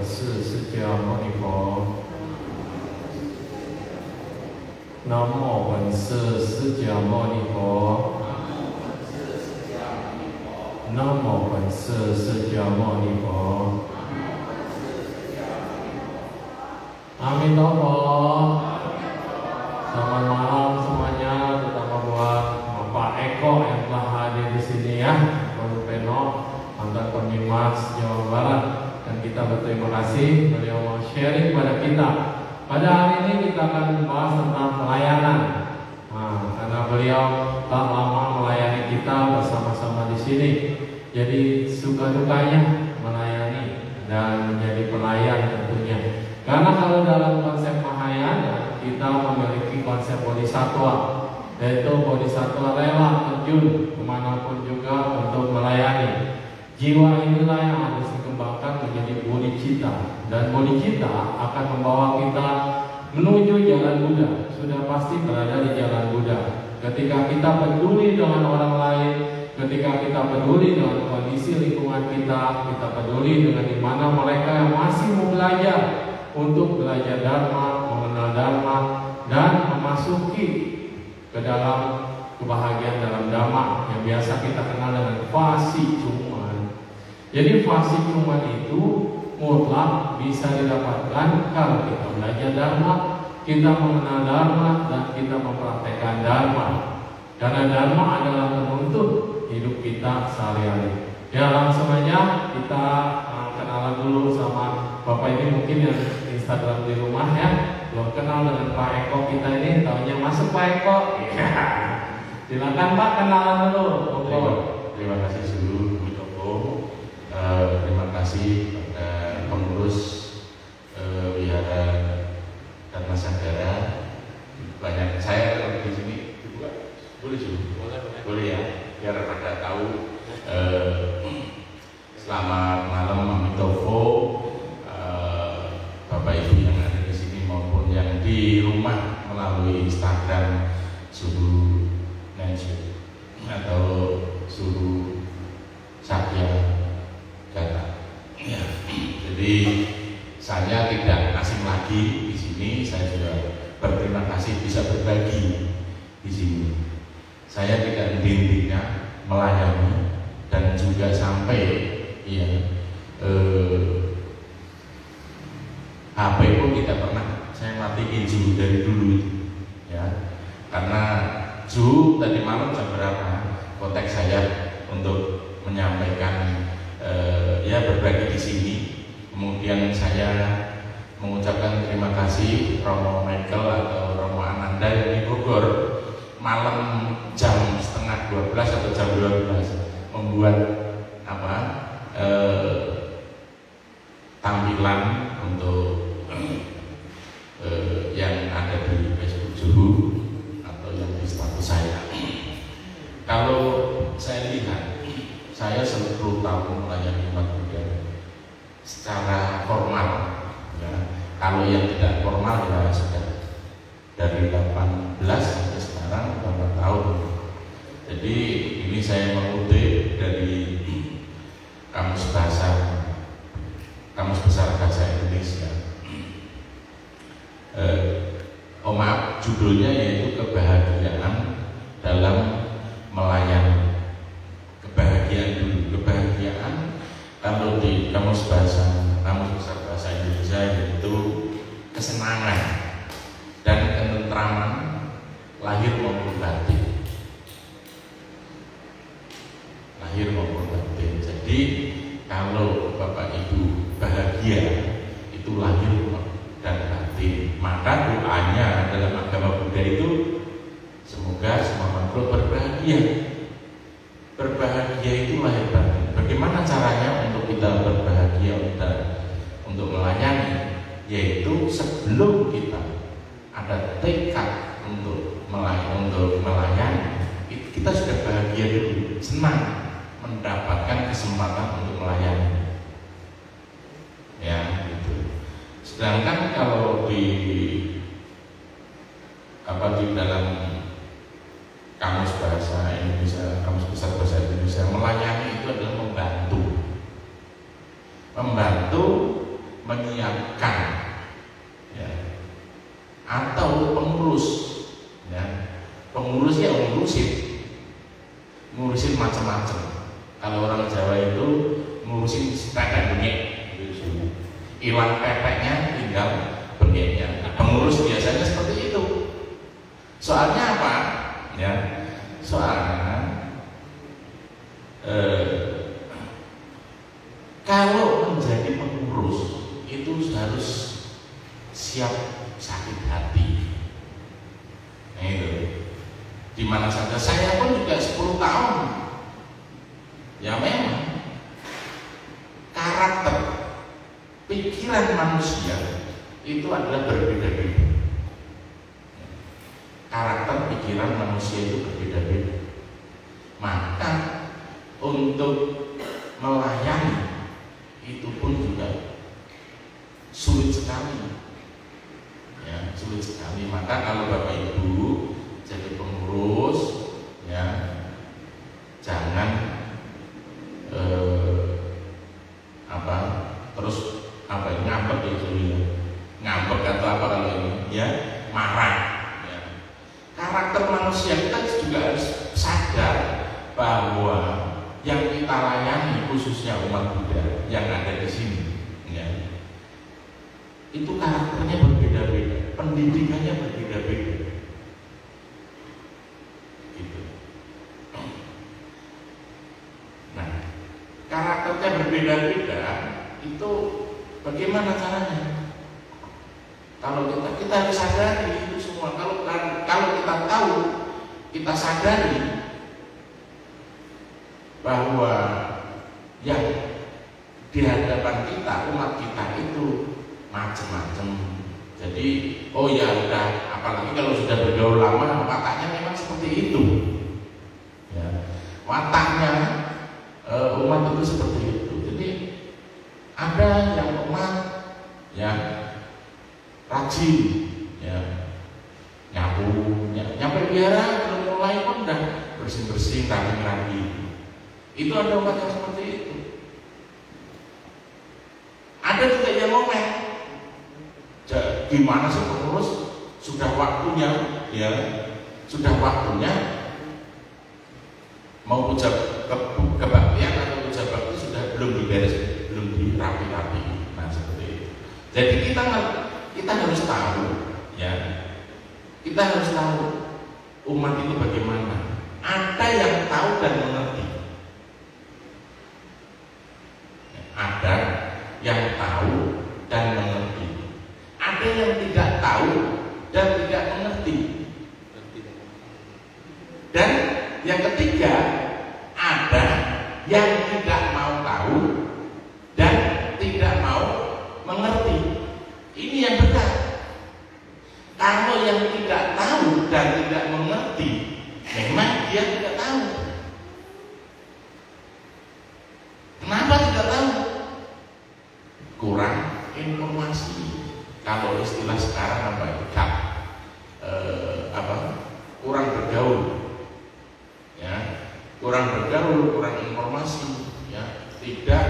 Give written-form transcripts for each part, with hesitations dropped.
师释迦牟尼佛。南无本师释迦牟尼佛。南无本师释迦牟尼佛。阿弥陀佛。Selamat malam semuanya, terutama buat Bapak Eko yang telah hadir di sini ya, Bapak Peno, mantan Pemimas Jawa Barat, dan kita berterima kasih beliau mau sharing kepada kita. Pada hari ini kita akan membahas tentang pelayanan. Karena beliau telah lama melayani kita bersama-sama di sini, jadi suka dukanya melayani dan menjadi pelayan tentunya. Karena kalau dalam konsep Mahayana kita memiliki konsep bodhisattva, yaitu bodhisattva rela terjun kemanapun juga untuk melayani. Jiwa inilah yang harus dikembangkan menjadi bodhicitta, dan bodhicitta akan membawa kita menuju jalan Buddha. Sudah pasti berada di jalan Buddha. Ketika kita peduli dengan orang lain, ketika kita peduli dengan kondisi lingkungan kita peduli dengan di mana mereka yang masih mau belajar untuk belajar Dharma, mengenal Dharma, dan memasuki ke dalam kebahagiaan dalam Dhamma yang biasa kita kenal dengan fasi cuman. Jadi fasi cuman itu mutlak bisa didapatkan kalau kita belajar Dharma, kita mengenal Dharma, dan kita mempraktekkan Dharma. Karena Dharma adalah penuntut hidup kita sehari-hari. Ya, langsung aja kita kenalan dulu sama Bapak ini, mungkin yang Instagram di rumah ya, belum kenal dengan Pak Eko kita ini, tahunya masuk Pak Eko. Silakan Pak, kenalan dulu. Terima kasih dulu Bu Toko. Terima kasih kepada pengurus Wihara Dharma Sagara. Banyak saya kalau di sini boleh juga, boleh ya, biar pada tahu. Selamat malam Amitofo, Bapak Ibu yang ada di sini maupun yang di rumah melalui Instagram Suhu Nensu atau Suhu Sakya Gata. Ya. Jadi saya tidak asing lagi di sini. Saya juga berterima kasih bisa berbagi di sini. Saya tidak intinya melayani dan juga sampai HP pun tidak pernah saya matiin Zoom dari dulu itu, ya. Karena Zoom tadi malam jam berapa konteks saya untuk menyampaikan ya berbagi di sini. Kemudian saya mengucapkan terima kasih Romo Michael atau Romo Ananda yang di Bogor malam jam 11:30 atau jam 12 membuat tampilan untuk yang ada di Facebook Suhu atau yang di status saya. Kalau saya lihat, saya 10 tahun melayani umat Buddha secara formal, ya. Kalau yang tidak formal ya sudah dari 18 sampai sekarang berapa tahun. Jadi ini saya mengutip dari Kamus Besar Bahasa Indonesia. Maaf, judulnya yaitu kebahagiaan dalam melayani. Kebahagiaan dulu. Kebahagiaan kalau di Kamus Besar Bahasa Indonesia yaitu kesenangan dan ketentraman lahir maupun batin. Lahir maupun batin. Jadi kalau Bapak Ibu bahagia itu lahir dan batin, maka doanya dalam agama Buddha itu semoga semua makhluk berbahagia. Berbahagia itu lahir batin. Bagaimana caranya untuk kita berbahagia untuk melayani? Yaitu sebelum kita ada tekad untuk melayani, kita sudah bahagia dulu, senang mendapatkan kesempatan untuk melayani. Ya, gitu. Sedangkan kalau di dalam Kamus Bahasa Indonesia, Kamus Besar Bahasa Indonesia, melayani itu adalah membantu menyiapkan, ya, atau pengurus, ya, pengurus yang ngurusin macam-macam. Kalau orang Jawa itu ngurusin pepek bengek, hilang pepeknya tinggal bengeknya. Nah, pengurus biasanya seperti itu. Soalnya apa? Ya, soalnya kalau menjadi pengurus itu harus siap sakit hati. Nah, itu di mana saja. Saya pun juga 10 tahun. Ya memang karakter pikiran manusia itu adalah berbeda-beda. Karakter pikiran manusia itu berbeda-beda. Maka untuk melayani itu pun juga sulit sekali, ya, sulit sekali. Maka kalau Bapak Ibu jadi pengurus, ya, jangan terus ngambek itu, ya, ngambek atau apa kalau ini, ya, marah. Ya. Karakter manusia kita juga harus sadar bahwa yang kita layani khususnya umat Buddha yang ada di sini, ya, itu karakternya berbeda-beda, pendidikannya berbeda-beda, gitu. Nah, karakternya berbeda-beda itu bagaimana caranya? Kalau kita harus sadari itu semua. Kalau kita tahu, kita sadari bahwa yang di hadapan kita, umat kita itu macam-macam. Jadi, oh ya udah, apalagi kalau sudah bergaul lama, wataknya memang seperti itu. Ya, wataknya umat itu seperti itu. Jadi ada yang umat, ya, rajin, ya, nyampe biara belum mulai pun udah bersih-bersih, rapi-rapi. Itu ada umat yang seperti itu. Ada juga yang ngomel. Gimana sih pengurus? Sudah waktunya, ya, sudah waktunya mau ucap kebaktian atau ucap bakti sudah belum diberes, belum dirapi-rapi. Nah, seperti itu. Jadi kita harus tahu, ya, kita harus tahu umat ini bagaimana. Ada yang tahu dan mengerti. Ada yang tahu dan mengerti. Ada yang tidak tahu dan tidak mengerti. Dan yang ketiga, ada yang tidak mau tahu dan tidak mau mengerti. Ini yang benar. Kalau yang tidak tahu dan tidak mengerti, memang dia tidak tahu. Kenapa tidak tahu? Kurang informasi. Kalau istilah sekarang kurang bergaul, ya, kurang bergaul, kurang informasi, ya, tidak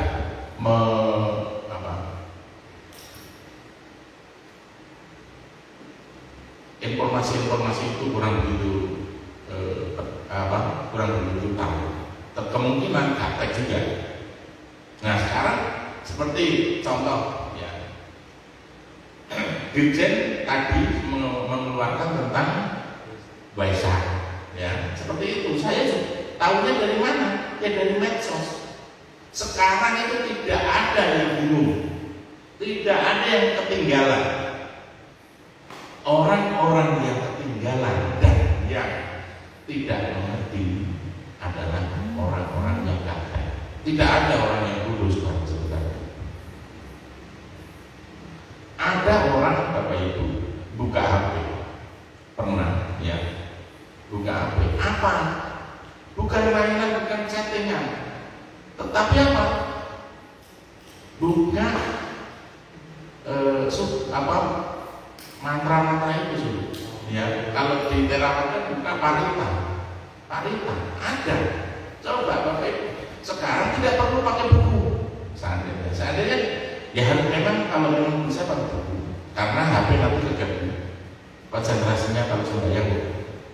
informasi itu kurang begitu kurang begitu tahu. Kemungkinan gaptek juga. Nah, sekarang seperti contoh, ya, Dirjen tadi mengeluarkan tentang Waisak, ya, seperti itu. Saya tahunya dari mana? Ya dari medsos. Sekarang itu tidak ada yang bingung, tidak ada yang ketinggalan. Orang-orang yang ketinggalan dan yang tidak mengerti adalah orang-orang yang gaptek. Tidak ada orang yang lulus sebenarnya. Ada orang, Bapak Ibu, buka HP, pernah, ya, buka HP. Apa? Bukan mainan, bukan chattingan, tetapi apa? Buka mantra-mantra itu, ya. Kalau di Theravada buka parita ada. Coba Bapak Ibu, sekarang tidak perlu pakai buku. Seandainya Ya memang kalau memang bisa pakai buku, karena HP nanti keganggu konsentrasinya kalau sembahyang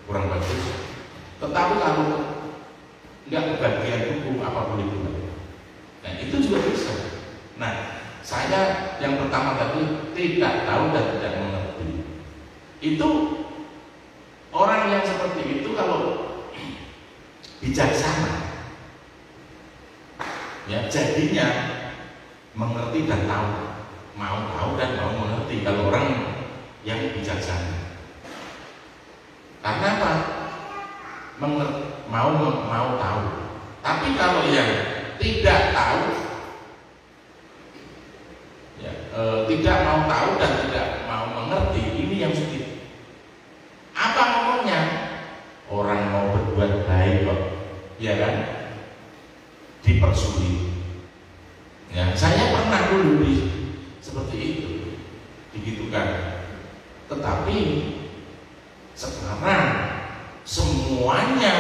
kurang bagus. Tetapi kalau nggak kebagian buku apa boleh buat. Nah itu juga bisa. Nah saya yang pertama tadi tidak tahu dan tidak mengerti. Itu orang yang seperti itu kalau bijaksana, ya jadinya mengerti dan tahu, mau tahu dan mau mengerti. Kalau orang yang bijaksana, karena apa? Mau tahu. Tapi kalau yang tidak tahu, ya, tidak mau tahu dan tidak mau mengerti, ini yang sulit. Apa ngomongnya? Orang mau berbuat baik kok, ya kan? Dipersulit. Ya, saya pernah dulu seperti itu, digitukan. Tetapi sekarang semuanya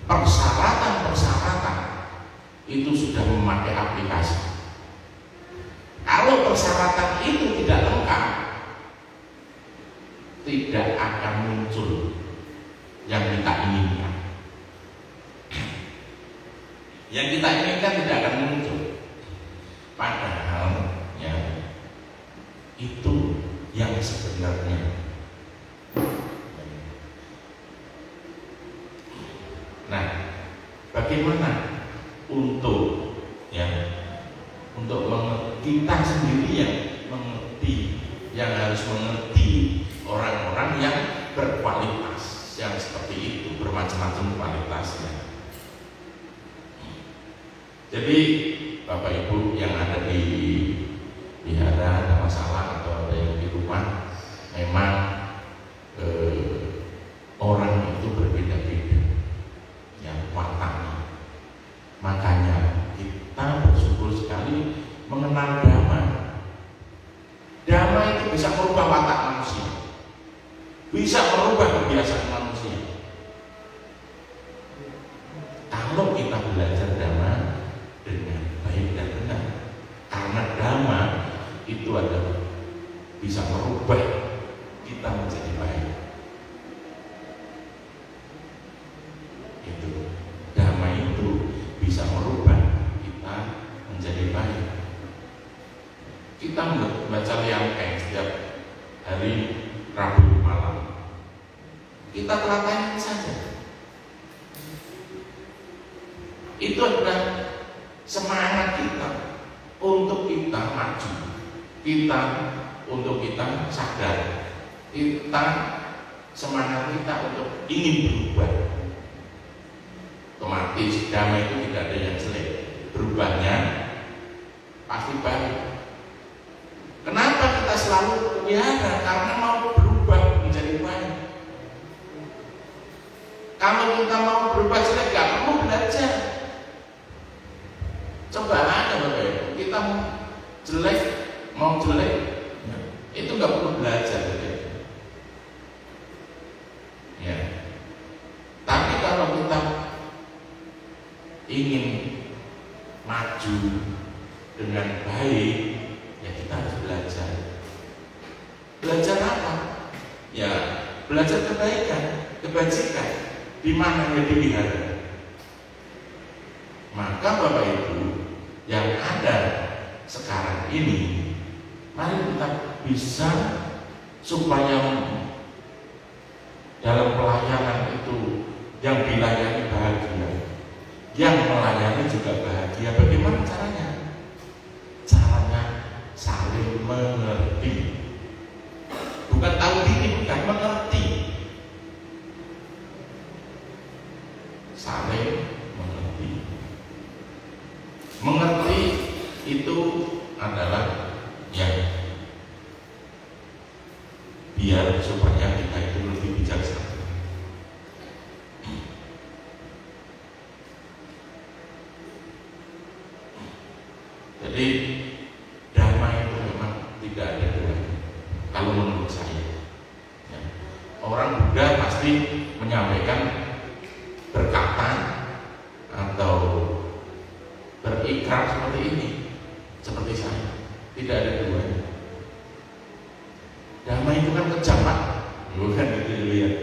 persyaratan itu sudah memakai aplikasi. Kalau persyaratan itu tidak lengkap, tidak akan muncul yang kita inginkan. Yang kita inginkan tidak akan muncul. Padahal ya itu yang sebenarnya. Nah, bagaimana untuk kita sendiri yang mengerti, yang harus mengerti orang-orang yang berkualitas, yang seperti itu, bermacam-macam kualitasnya. Jadi Bapak Ibu yang ada di wihara ada masalah atau ada yang di rumah, memang orang itu berbeda-beda yang wataknya. Makanya kita bersyukur sekali mengenal damai. Damai itu bisa merubah watak manusia, bisa merubah kebiasaan manusia. Kalau kita belajar damai dengan baik dan benar, karena damai itu adalah bisa merubah kita menjadi baik. Itu damai itu bisa merubah kita menjadi baik. Kita membaca Liangkeng setiap hari Rabu malam, kita telaten saja. Itu adalah semangat kita untuk kita maju, kita untuk kita sadar, kita semangat kita untuk ingin berubah. Otomatis damai itu tidak ada yang jelek, berubahnya pasti baik. Kenapa kita selalu wihara? Karena mau berubah menjadi baik. Kalau kita mau berubah jelek, gak perlu belajar. Coba aja Bapak Ibu, kita mau jelek, itu gak perlu belajar. Ya. Tapi kalau kita ingin maju dengan baik, ya kita harus belajar. Belajar apa? Ya, belajar kebaikan, kebajikan. Di mana yang dilihat? Maka Bapak Ibu yang ada sekarang ini, mari kita bisa supaya dalam pelayanan itu yang dilayani bahagia, yang melayani juga bahagia. Bagaimana caranya? Caranya saling mengerti, bukan tahu diri, bukan mengerti, saling mengerti. Mengerti itu adalah yang biar supaya kita itu lebih bijaksana. Jadi damai itu memang tidak ada duanya. Kalau menurut saya, ya. Orang Buddha pasti menyampaikan berkata atau berikrar seperti ini, seperti saya. Tidak ada duanya. Damai itu kan kejam, Pak. Bukan gitu dilihat.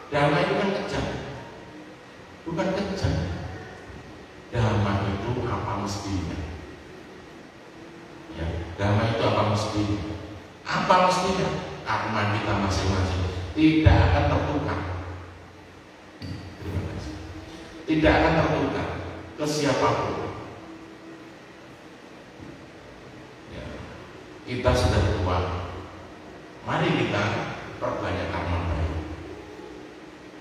Damai itu kan kejam. Bukan kejam. Damai itu apa mestinya? Ya, damai itu apa mestinya? Apa mestinya? Karma kita masing-masing tidak akan tertukar. Terima kasih. Tidak akan tertukar ke siapapun. Ya, kita sudah tua. Mari kita perbanyak amal baik.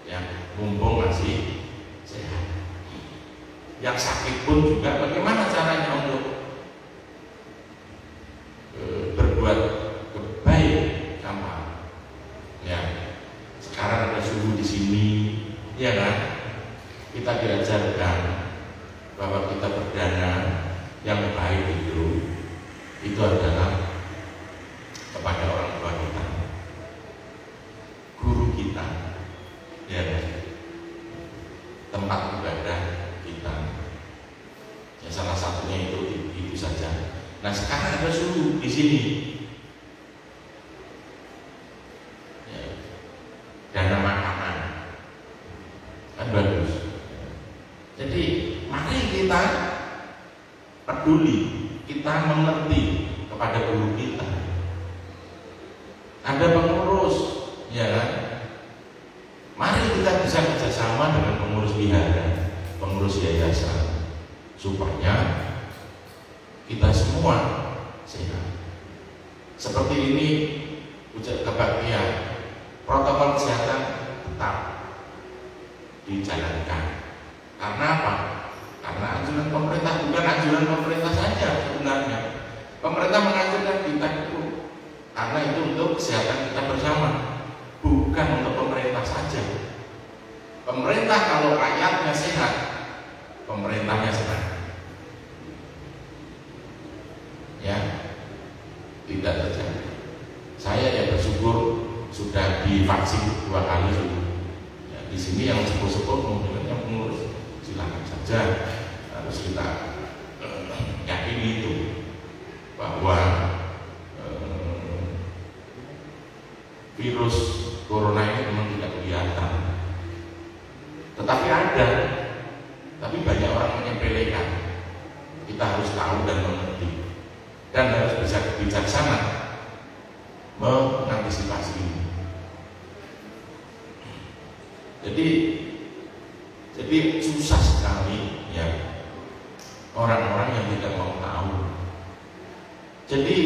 Ya, mumpung masih sehat. Yang sakit pun juga bagaimana caranya untuk berbuat baik amal. Ya, sekarang ada suhu di sini, ya kan? Kita diajarkan bahwa kita berdana yang baik itu adalah kepada orang tua kita, guru kita, ya kan? Tempat ibadah kita. Ya, salah satunya itu saja. Nah, sekarang ada suhu di sini. Ya, dana makanan kan bagus. Jadi mari kita peduli, kita mengerti kepada guru kita. Ada pengurus, ya kan? Mari kita bisa kerjasama dengan pengurus wihara, pengurus yayasan, supaya kita semua sehat. Seperti ini wujud kebaktian, protokol kesehatan tetap dijalankan. Karena apa? Karena anjuran pemerintah, bukan anjuran pemerintah saja sebenarnya. Pemerintah menganjurkan kita itu karena itu untuk kesehatan kita bersama, bukan untuk pemerintah saja. Pemerintah kalau rakyatnya sehat, pemerintahnya senang. Ya, tidak terjadi. Saya ya bersyukur sudah divaksin 2 kali sudah. Ya, di sini yang sepuh-sepuh mungkin yang pengurus silakan saja, harus kita yakini itu bahwa virus corona ini memang tidak kelihatan, tetapi ada, tapi banyak orang menyepelekan. Kita harus tahu dan mengerti, dan harus bisa bijaksana mengantisipasi ini. Jadi susah sekali ya orang-orang yang tidak mau tahu. Jadi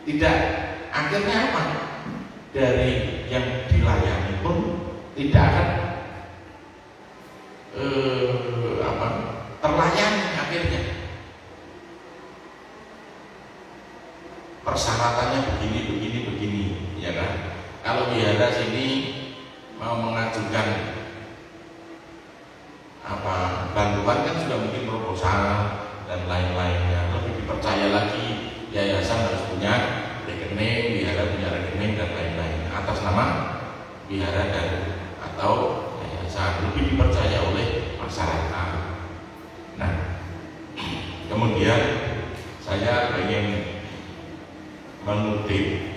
tidak, akhirnya apa? Dari yang dilayani pun tidak akan terlayani akhirnya. Persyaratannya begini, ya kan? Kalau wihara sini mau mengajukan bantuan kan sudah mungkin proposal dan lain-lainnya. Lebih dipercaya lagi, yayasan harus punya rekening, wihara punya rekening dan lain-lain atas nama wihara dan atau yayasan, lebih dipercaya oleh masyarakat. Nah, kemudian saya ingin mengutip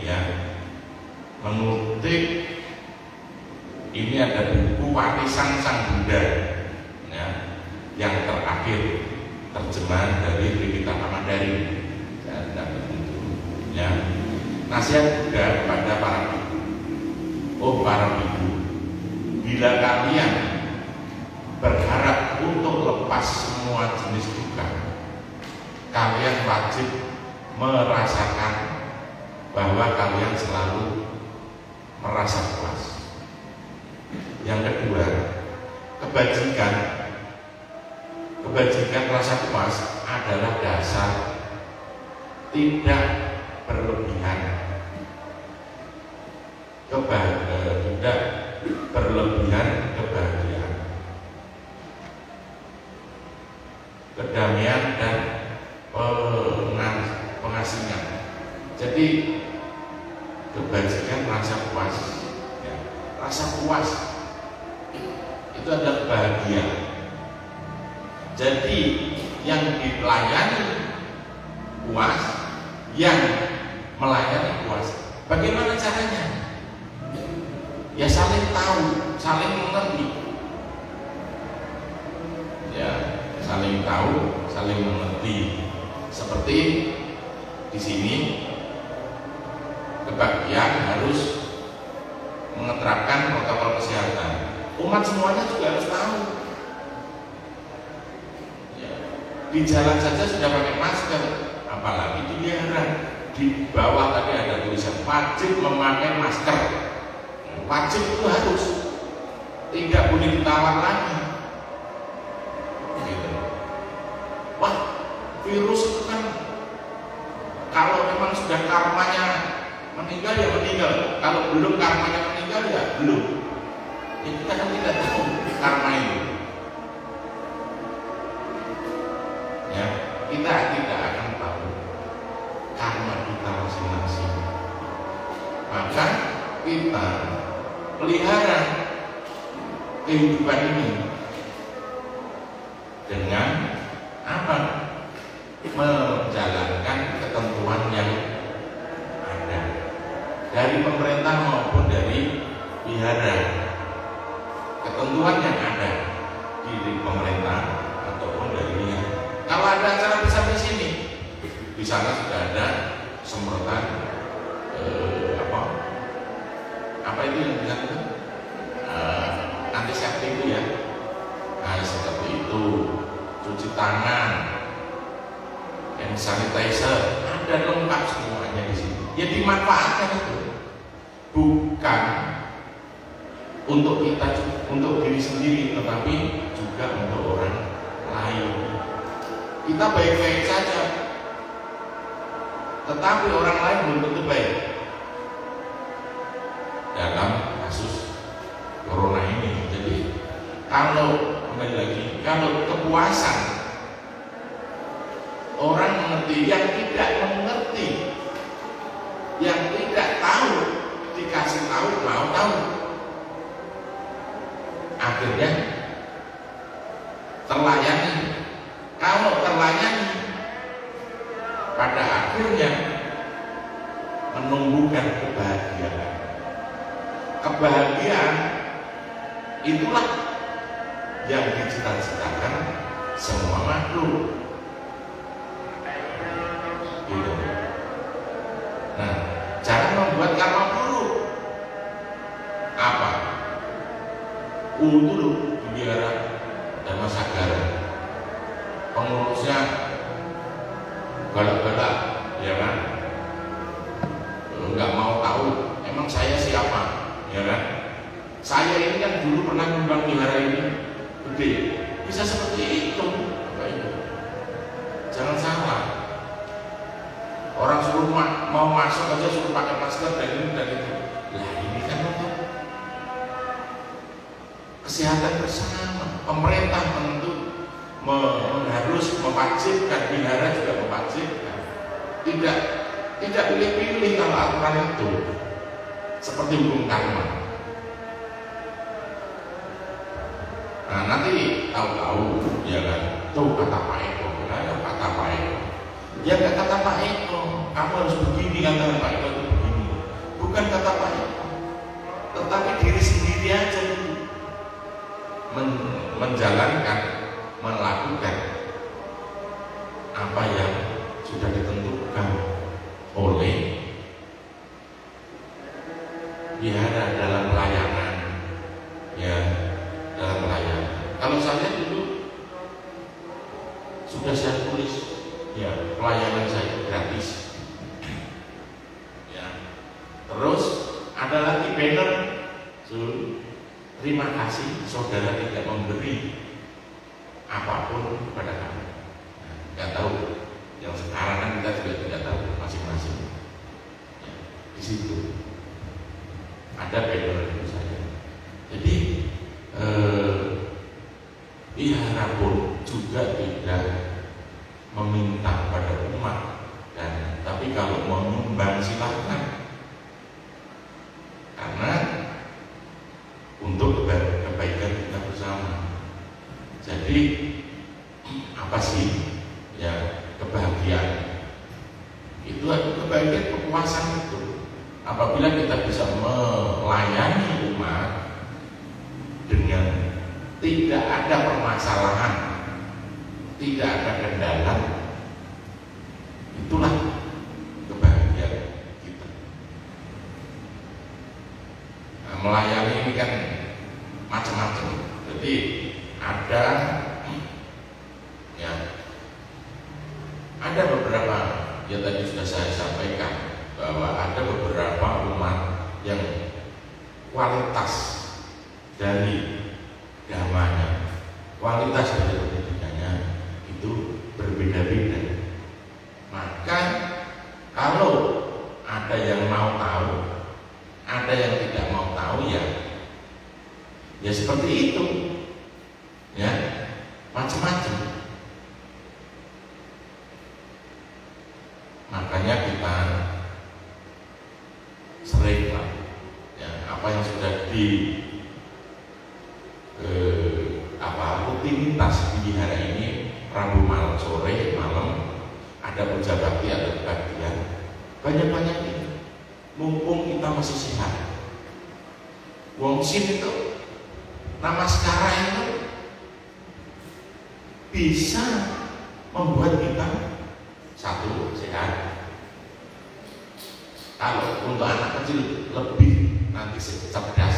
ini ada buku Warisan Sang Buddha ya, yang terakhir terjemahan dari Tripitaka Mandarin ya. Nasihat Buddha kepada para biku. Oh para biku, bila kalian berharap untuk lepas semua jenis duka, kalian wajib merasakan bahwa kalian selalu merasa puas. Yang kedua, kebajikan rasa puas adalah dasar tidak berlebihan, tidak berlebihan kebahagiaan, kedamaian dan pengasingan. Jadi kebajikan rasa puas ya. Rasa puas itu adalah bahagia. Jadi yang dilayani puas, yang melayani puasa. Bagaimana caranya? Ya saling tahu, saling mengerti. Ya, saling tahu, saling mengerti. Seperti di sini kebagian harus menerapkan protokol kesehatan. Umat semuanya juga harus tahu. Ya, di jalan saja sudah pakai masker, apalagi di wihara. Di bawah tadi ada tulisan wajib memakai masker. Wajib itu harus, tidak boleh ditawar lagi. Gitu. Wah, virus itu kan kalau memang sudah karmanya meninggal ya meninggal, kalau belum karmanya meninggal ya belum. Ya, kita kan tidak tahu karma itu. Ya, kita tidak akan tahu karma kita masing-masing. Maka kita pelihara kehidupan ini dengan apa? Menjalankan ketentuan yang ada dari pemerintah maupun dari wihara. Ketentuan yang ada di pemerintah ataupun dari wihara. Kalau ada acara besar di sini, di sana sudah ada semprotan apa itu yang dilakukan antiseptik itu ya, nah, seperti itu, cuci tangan, hand sanitizer, ada lengkap semuanya di sini. Ya dimanfaatkan itu, bukan untuk kita, untuk diri sendiri, tetapi juga untuk orang lain. Kita baik-baik saja, tetapi orang lain belum tentu baik. Dalam kasus corona ini, jadi kalau kembali lagi, kalau kepuasan orang mengerti, yang tidak mengerti, yang tidak tahu dikasih tahu mau tahu, akhirnya terlayani. Kalau terlayani, pada akhirnya menumbuhkan kebahagiaan. Kebahagiaan itulah yang dicita-citakan semua makhluk. Gitu. Nah, cara membuat karma buruk apa? Dulu di wihara Dharma Sagara, pengurusnya galak-galak, ya kan? Nggak mau tahu emang saya siapa. Ya kan? Saya ini kan dulu pernah nyumbang wihara ini gede, bisa seperti itu, Bapak Ibu. Jangan salah. Orang suruh mau masuk aja suruh pakai masker dan ini dan itu. Lah ini kan untuk kesehatan bersama. Pemerintah tentu harus mewajibkan, wihara juga mewajibkan. Tidak pilih-pilih kalau aturan itu. Seperti hukum karma. Nah nanti tahu-tahu, ya kan? Tuh kata Pak Eko, kata Pak Eko. Ya nggak kata Pak Eko, kamu harus begini, kata Pak Eko itu begini. Bukan kata Pak Eko, tetapi diri sendiri aja menjalankan, melakukan apa yang sudah ditentukan oleh wihara dalam pelayanan, ya, dalam pelayanan. Kalau saya dulu sudah saya tulis, ya, pelayanan saya gratis. Ya. Terus ada lagi banner, terima kasih saudara tidak memberi apapun kepada kami. Nggak tahu, yang sekarang kan kita juga tidak tahu masing-masing. Ya, di situ ada banner itu saja. Jadi wihara pun juga tidak meminta pada umat, dan tapi kalau mau menyumbang silahkan, karena untuk kebaikan kita bersama. Jadi apa sih ya kebahagiaan itu Suatu kebahagiaan, kepuasan itu apabila kita bisa melayani umat dengan tidak ada permasalahan, tidak ada kendala, itulah kebahagiaan kita. Nah, melayani ini kan macam-macam. Jadi ada ya, ada beberapa yang tadi sudah saya sampaikan bahwa ada beberapa umat yang kualitas dari agamanya, kualitas dari pendidikannya itu berbeda-beda. Maka kalau ada yang mau tahu, ada yang tidak mau tahu, ya seperti itu, ya macam-macam. Makanya kita sering lah, ya, apa yang sudah di rutinitas di hari ini, Rabu malam, sore, malam ada puja bakti, ada kebaktian, banyak-banyak ini. Mumpung kita masih sehat. Wong Sin itu nama sekarang itu bisa membuat kita satu sehat. Kalau untuk anak kecil lebih nanti cerdas,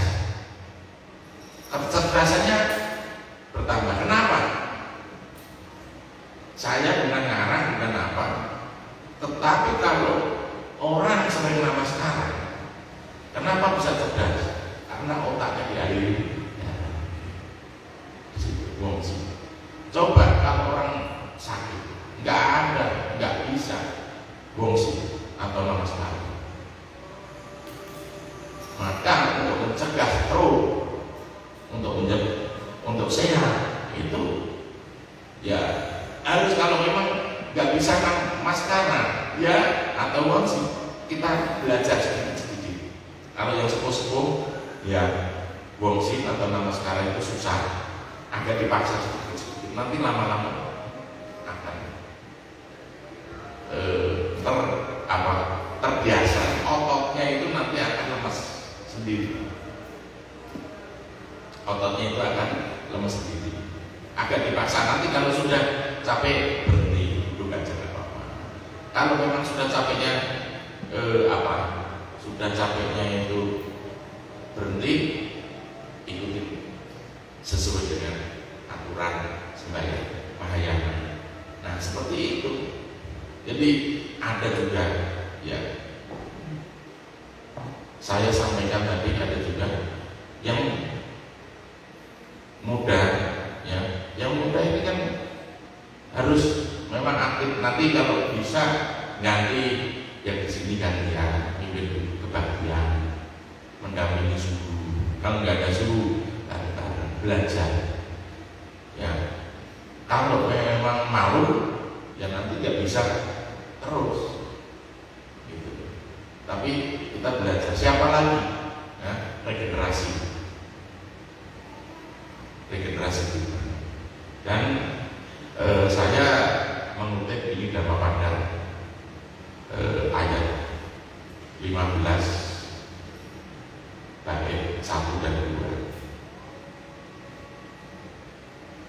kecerdasannya bertambah. Kenapa? Saya bukan ngarang, bukan apa, tetapi kalau orang sering nama sekarang, kenapa bisa cerdas? Karena otaknya dialiri. Coba kalau orang sakit, nggak ada, nggak bisa gongsi atau nama sekarang. Maka untuk mencegah stroke, untuk sehat itu ya harus, kalau memang nggak bisa kan maskara ya atau gongsi, kita belajar sedikit-sedikit. Kalau yang sepuh-sepuh ya gongsi atau nama sekarang itu susah, agak dipaksa sedikit-sedikit, nanti lama-lama akan terbiasa, ototnya itu nanti akan lemas sendiri, ototnya itu akan lemas sendiri, agak dipaksa. Nanti kalau sudah capek berhenti, duduk aja nggak apa-apa. Kalau memang sudah capeknya sudah capeknya itu berhenti, ikutin sesuai dengan aturan sembahyang mahayana. Nah seperti itu. Jadi ada juga ya, saya sampaikan tadi, ada juga yang muda ya, yang muda ini kan harus memang aktif. Nanti kalau bisa ganti yang di sini gantian, mimpin kebaktian, mendampingi suhu. Kalau nggak ada suhu, belajar ya. Kalau memang malu ya nanti nggak bisa terus gitu. Tapi kita belajar. Siapa lagi ya, regenerasi kita. Dan saya mengutip ini Dhamma Pada ayat 15 bait 1 dan 2.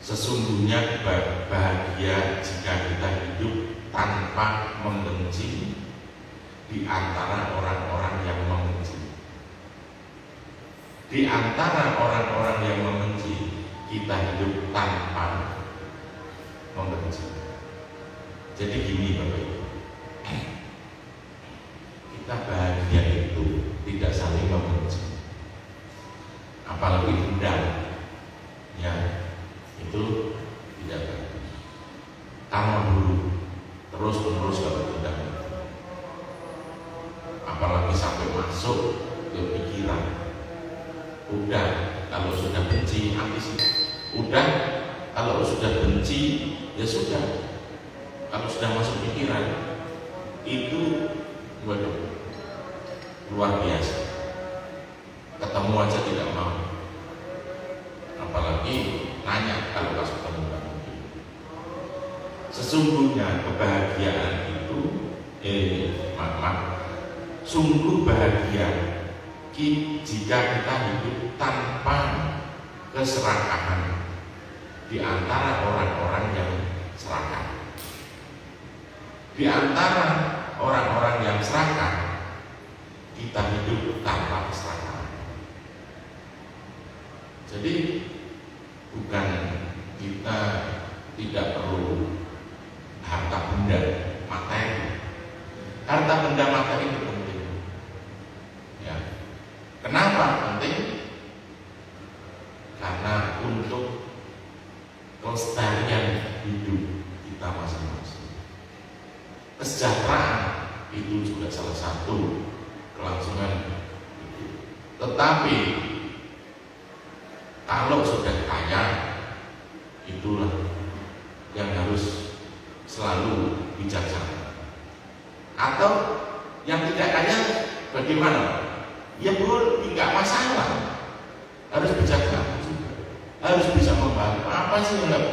Sesungguhnya bahagia jika kita hidup tanpa membenci di antara orang-orang yang membenci. Di antara orang-orang yang membenci, kita hidup tanpa membenci. Jadi gini Bapak Ibu, kita bahagia itu tidak saling membenci, apalagi dendam ya, itu tidak bagus. Karena dulu terus-menerus kalau dendam, apalagi sampai masuk ke pikiran. Udah kalau sudah benci, ambisi. Udah kalau sudah benci, ya sudah. Kalau sudah masuk pikiran, itu waduh, luar biasa. Ketemu aja tidak mau, apalagi nanya kalau pas ketemu nggak mungkin. Sesungguhnya kebahagiaan itu sungguh bahagia jika kita hidup tanpa keserakahan di antara orang-orang yang serakah. Di antara orang-orang yang serakah, kita hidup tanpa keserakahan. Jadi bukan kita tidak perlu harta benda materi. Harta benda materi itu penting. Ya. Kenapa penting? Karena untuk kelestarian hidup kita masing-masing. Kesejahteraan itu juga salah satu kelangsungan hidup. Tetapi kalau sudah kaya, itulah yang harus selalu bijaksana. Atau yang tidak kaya bagaimana? Ya boleh, nggak masalah. Harus bijaksana juga. Harus bisa membantu. Apa sih yang nggak?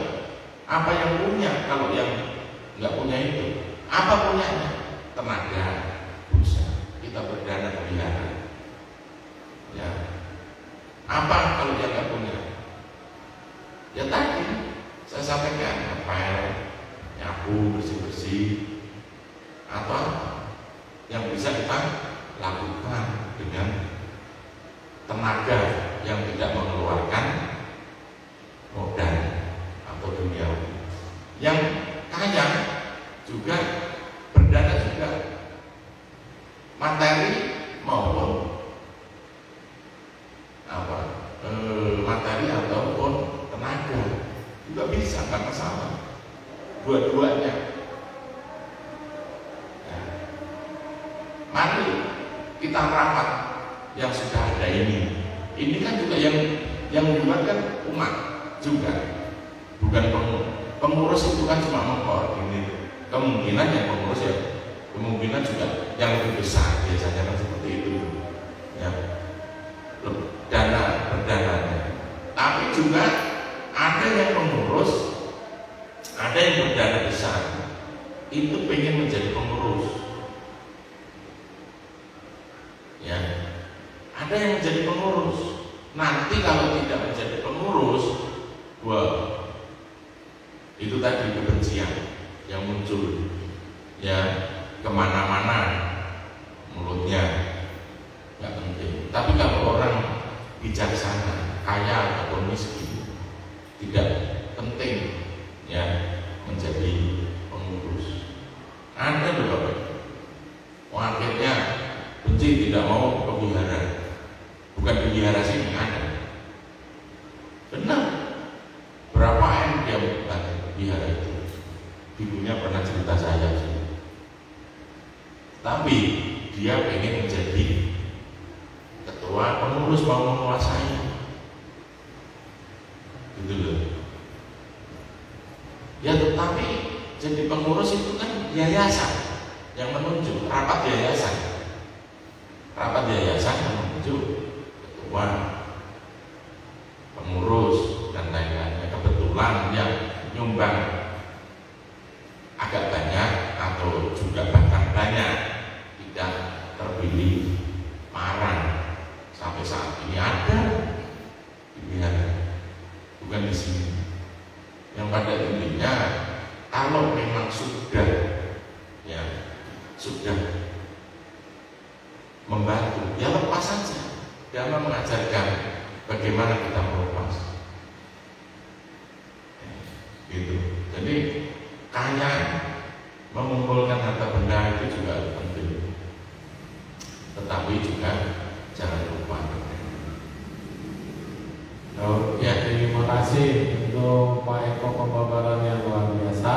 Apa yang punya? Kalau yang nggak punya itu, apa punyanya? Tenaga, bisa kita berdana pelihara. Ya. Apa kalau dia nggak punya? Ya tadi saya sampaikan, ngepel, nyapu, bersih-bersih, atau yang bisa kita lakukan dengan tenaga yang tidak mengeluarkan modal atau dunia. Yang kaya juga berdana juga materi maupun materi ataupun tenaga juga bisa, nggak masalah. Dua-duanya. Nah, mari kita rapat yang sudah ada ini. Ini kan juga yang membuat kan umat juga, bukan pengurus itu kan cuma mengkoordinir. Kemungkinan yang pengurus ya kemungkinan juga yang lebih besar, biasanya kan seperti itu. Ya. Dana berdananya. Tapi juga ada yang pengurus, ada yang berdana besar, itu pengen menjadi pengurus. Ya, ada yang menjadi pengurus. Nanti kalau tidak menjadi pengurus, wah, itu tadi kebencian yang muncul, ya kemana-mana mulutnya nggak penting. Tapi kalau orang bijaksana, kaya ataupun miskin, tidak penting ya menjadi pengurus. Ada beberapa akhirnya benci, tidak mau pelihara, bukan pelihara sini ada. Benar, berapa M dia bukan pelihara itu? Ibunya pernah cerita saya sih. Tapi dia pengen menjadi ketua pengurus, mau menguasai, gitu loh. Ya tetapi jadi pengurus itu kan yayasan yang menunjuk, rapat yayasan yang menunjuk ketua, pengurus dan lain-lainnya. Kebetulan yang nyumbang agak banyak atau juga bahkan banyak tidak terpilih marah. Sampai saat ini ada dilihat, bukan di sini. Yang pada intinya kalau memang sudah membantu, ya lepas saja. Jangan mengajarkan bagaimana kita melepas. Gitu. Jadi kaya mengumpulkan harta benda itu juga penting. Tetapi juga jangan lupa. Oh, ya, terima kasih untuk Pak Eko pembabaran yang luar biasa,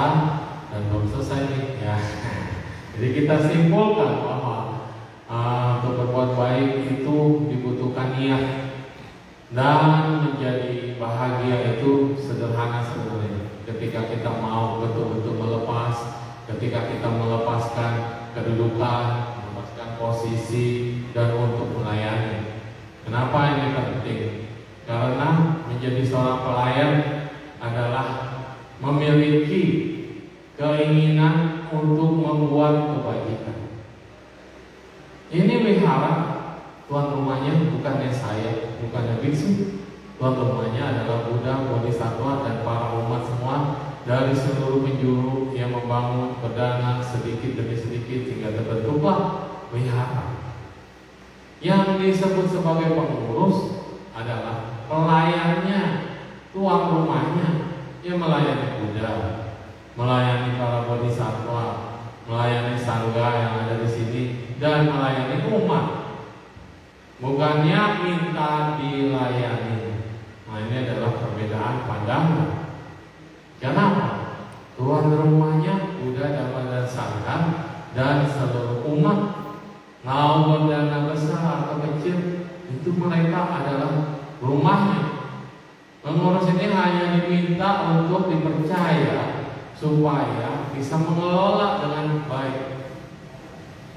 dan belum selesai nih ya. Jadi kita simpulkan bahwa untuk berbuat baik itu dibutuhkan niat, dan menjadi bahagia itu sederhana sebenarnya. Ketika kita mau betul-betul melepas, ketika kita melepaskan kedudukan, melepaskan posisi, dan untuk melayani. Kenapa ini penting? Karena menjadi seorang pelayan adalah memiliki keinginan untuk membuat kebajikan. Ini wihara, tuan rumahnya bukannya saya, bukannya biksu. Tuan rumahnya adalah Buddha, Bodhisattva, dan para umat semua dari seluruh penjuru yang membangun berdana sedikit demi sedikit hingga terbentuklah wihara. Yang disebut sebagai pengurus adalah pelayannya, tuan rumahnya, yang melayani Buddha, melayani para Bodhisattva, melayani sangga yang ada di sini, dan melayani umat. Bukannya minta dilayani. Nah, ini adalah perbedaan pandangan. Kenapa? Tuan rumahnya Buddha, Dhamma, dan Sangha, dan seluruh umat, mau berdana besar atau kecil, itu mereka adalah rumahnya. Pengurus ini hanya diminta untuk dipercaya supaya bisa mengelola dengan baik.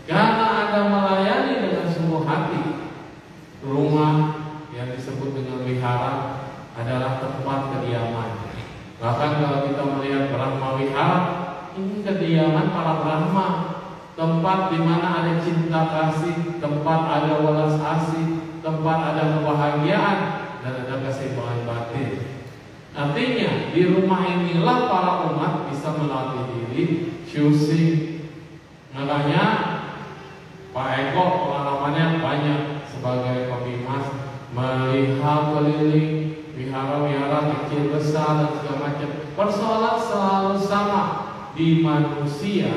Karena Anda melayani dengan sungguh hati, rumah yang disebut dengan wihara adalah tempat kediaman. Bahkan kalau kita melihat Brahma Wihara, ini kediaman para Brahma, tempat di mana ada cinta kasih, tempat ada welas asih, tempat ada kebahagiaan, dan ada keseimbangan batin. Artinya di rumah inilah para umat bisa melatih diri syuting. Makanya Pak Eko pengalamannya banyak sebagai pemimas, melihat keliling wihara-wihara kecil besar dan segala macam. Persoalan selalu sama di manusia.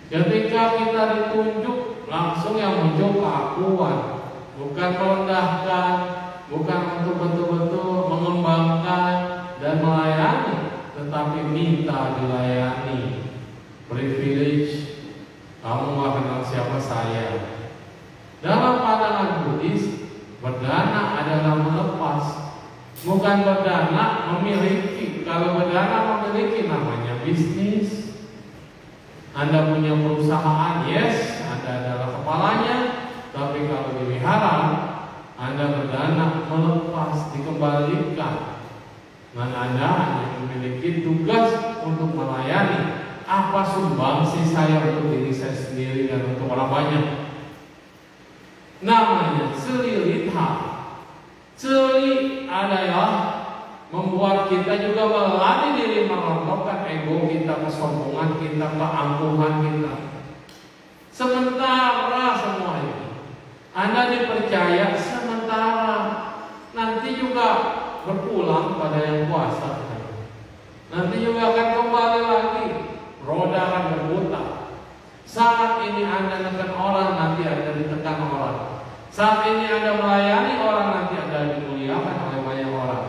Ketika kita ditunjuk, langsung yang muncul keakuan, bukan merendahkan, bukan untuk betul-betul mengembangkan dan melayani, tetapi minta dilayani. Privilege, kamu gak kenal siapa saya. Dalam pandangan Buddhis, berdana adalah melepas, bukan berdana memiliki. Kalau berdana memiliki namanya bisnis. Anda punya perusahaan, yes, Anda adalah kepalanya. Tapi kalau di wihara, Anda berdana melepas, dikembalikan. Dan Anda hanya memiliki tugas untuk melayani. Apa sumbangsi saya untuk diri saya sendiri dan untuk orang banyak? Namanya celilitha. Celi adalah membuat kita juga melatih diri merontokkan ego kita, kesombongan kita, keangkuhan kita. Sementara semua ini Anda dipercaya sementara, nanti juga berpulang pada yang kuasa. Nanti juga akan kembali lagi, roda akan berputar. Saat ini Anda menekan orang, nanti Anda ditekan orang. Saat ini Anda melayani orang, nanti Anda dimuliakan oleh banyak orang.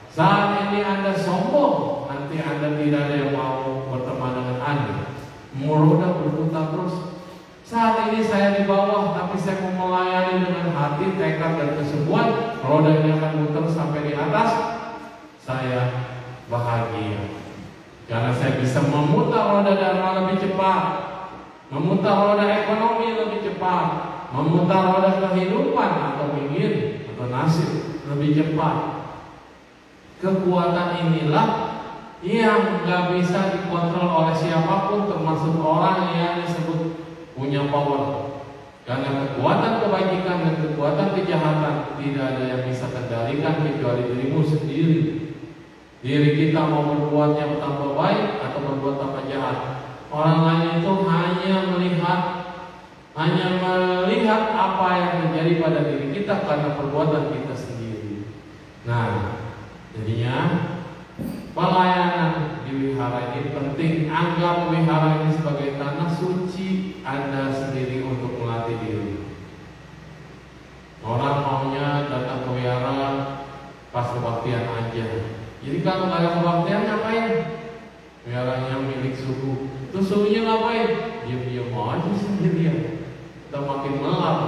Saat ini Anda sombong, nanti Anda tidak ada yang mau berteman dengan Anda. Roda berputar terus. Saat ini saya di bawah, tapi saya mau melayani dengan hati, tekad, dan kesungguhan. Roda ini akan muter sampai di atas. Saya bahagia karena saya bisa memutar roda dharma lebih cepat, memutar roda ekonomi lebih cepat, memutar roda kehidupan atau ingin atau nasib lebih cepat. Kekuatan inilah yang gak bisa dikontrol oleh siapapun, termasuk orang yang disebut punya power. Karena kekuatan kebajikan dan kekuatan kejahatan tidak ada yang bisa kendalikan kecuali dirimu sendiri. Diri kita mau berbuat yang tambah baik atau berbuat tambah jahat. Orang lain itu hanya melihat apa yang terjadi pada diri kita karena perbuatan kita sendiri. Nah, jadinya pelayanan di wihara ini penting. Anggap wihara ini sebagai tanah suci Anda sendiri untuk melatih diri. Orang maunya datang ke wihara pas kebaktian aja. Jadi kalau nggak ada kebaktian ngapain? Wiharanya milik suku. Terus sukunya ngapain? Diam-diam aja sendirian. Kita makin melam.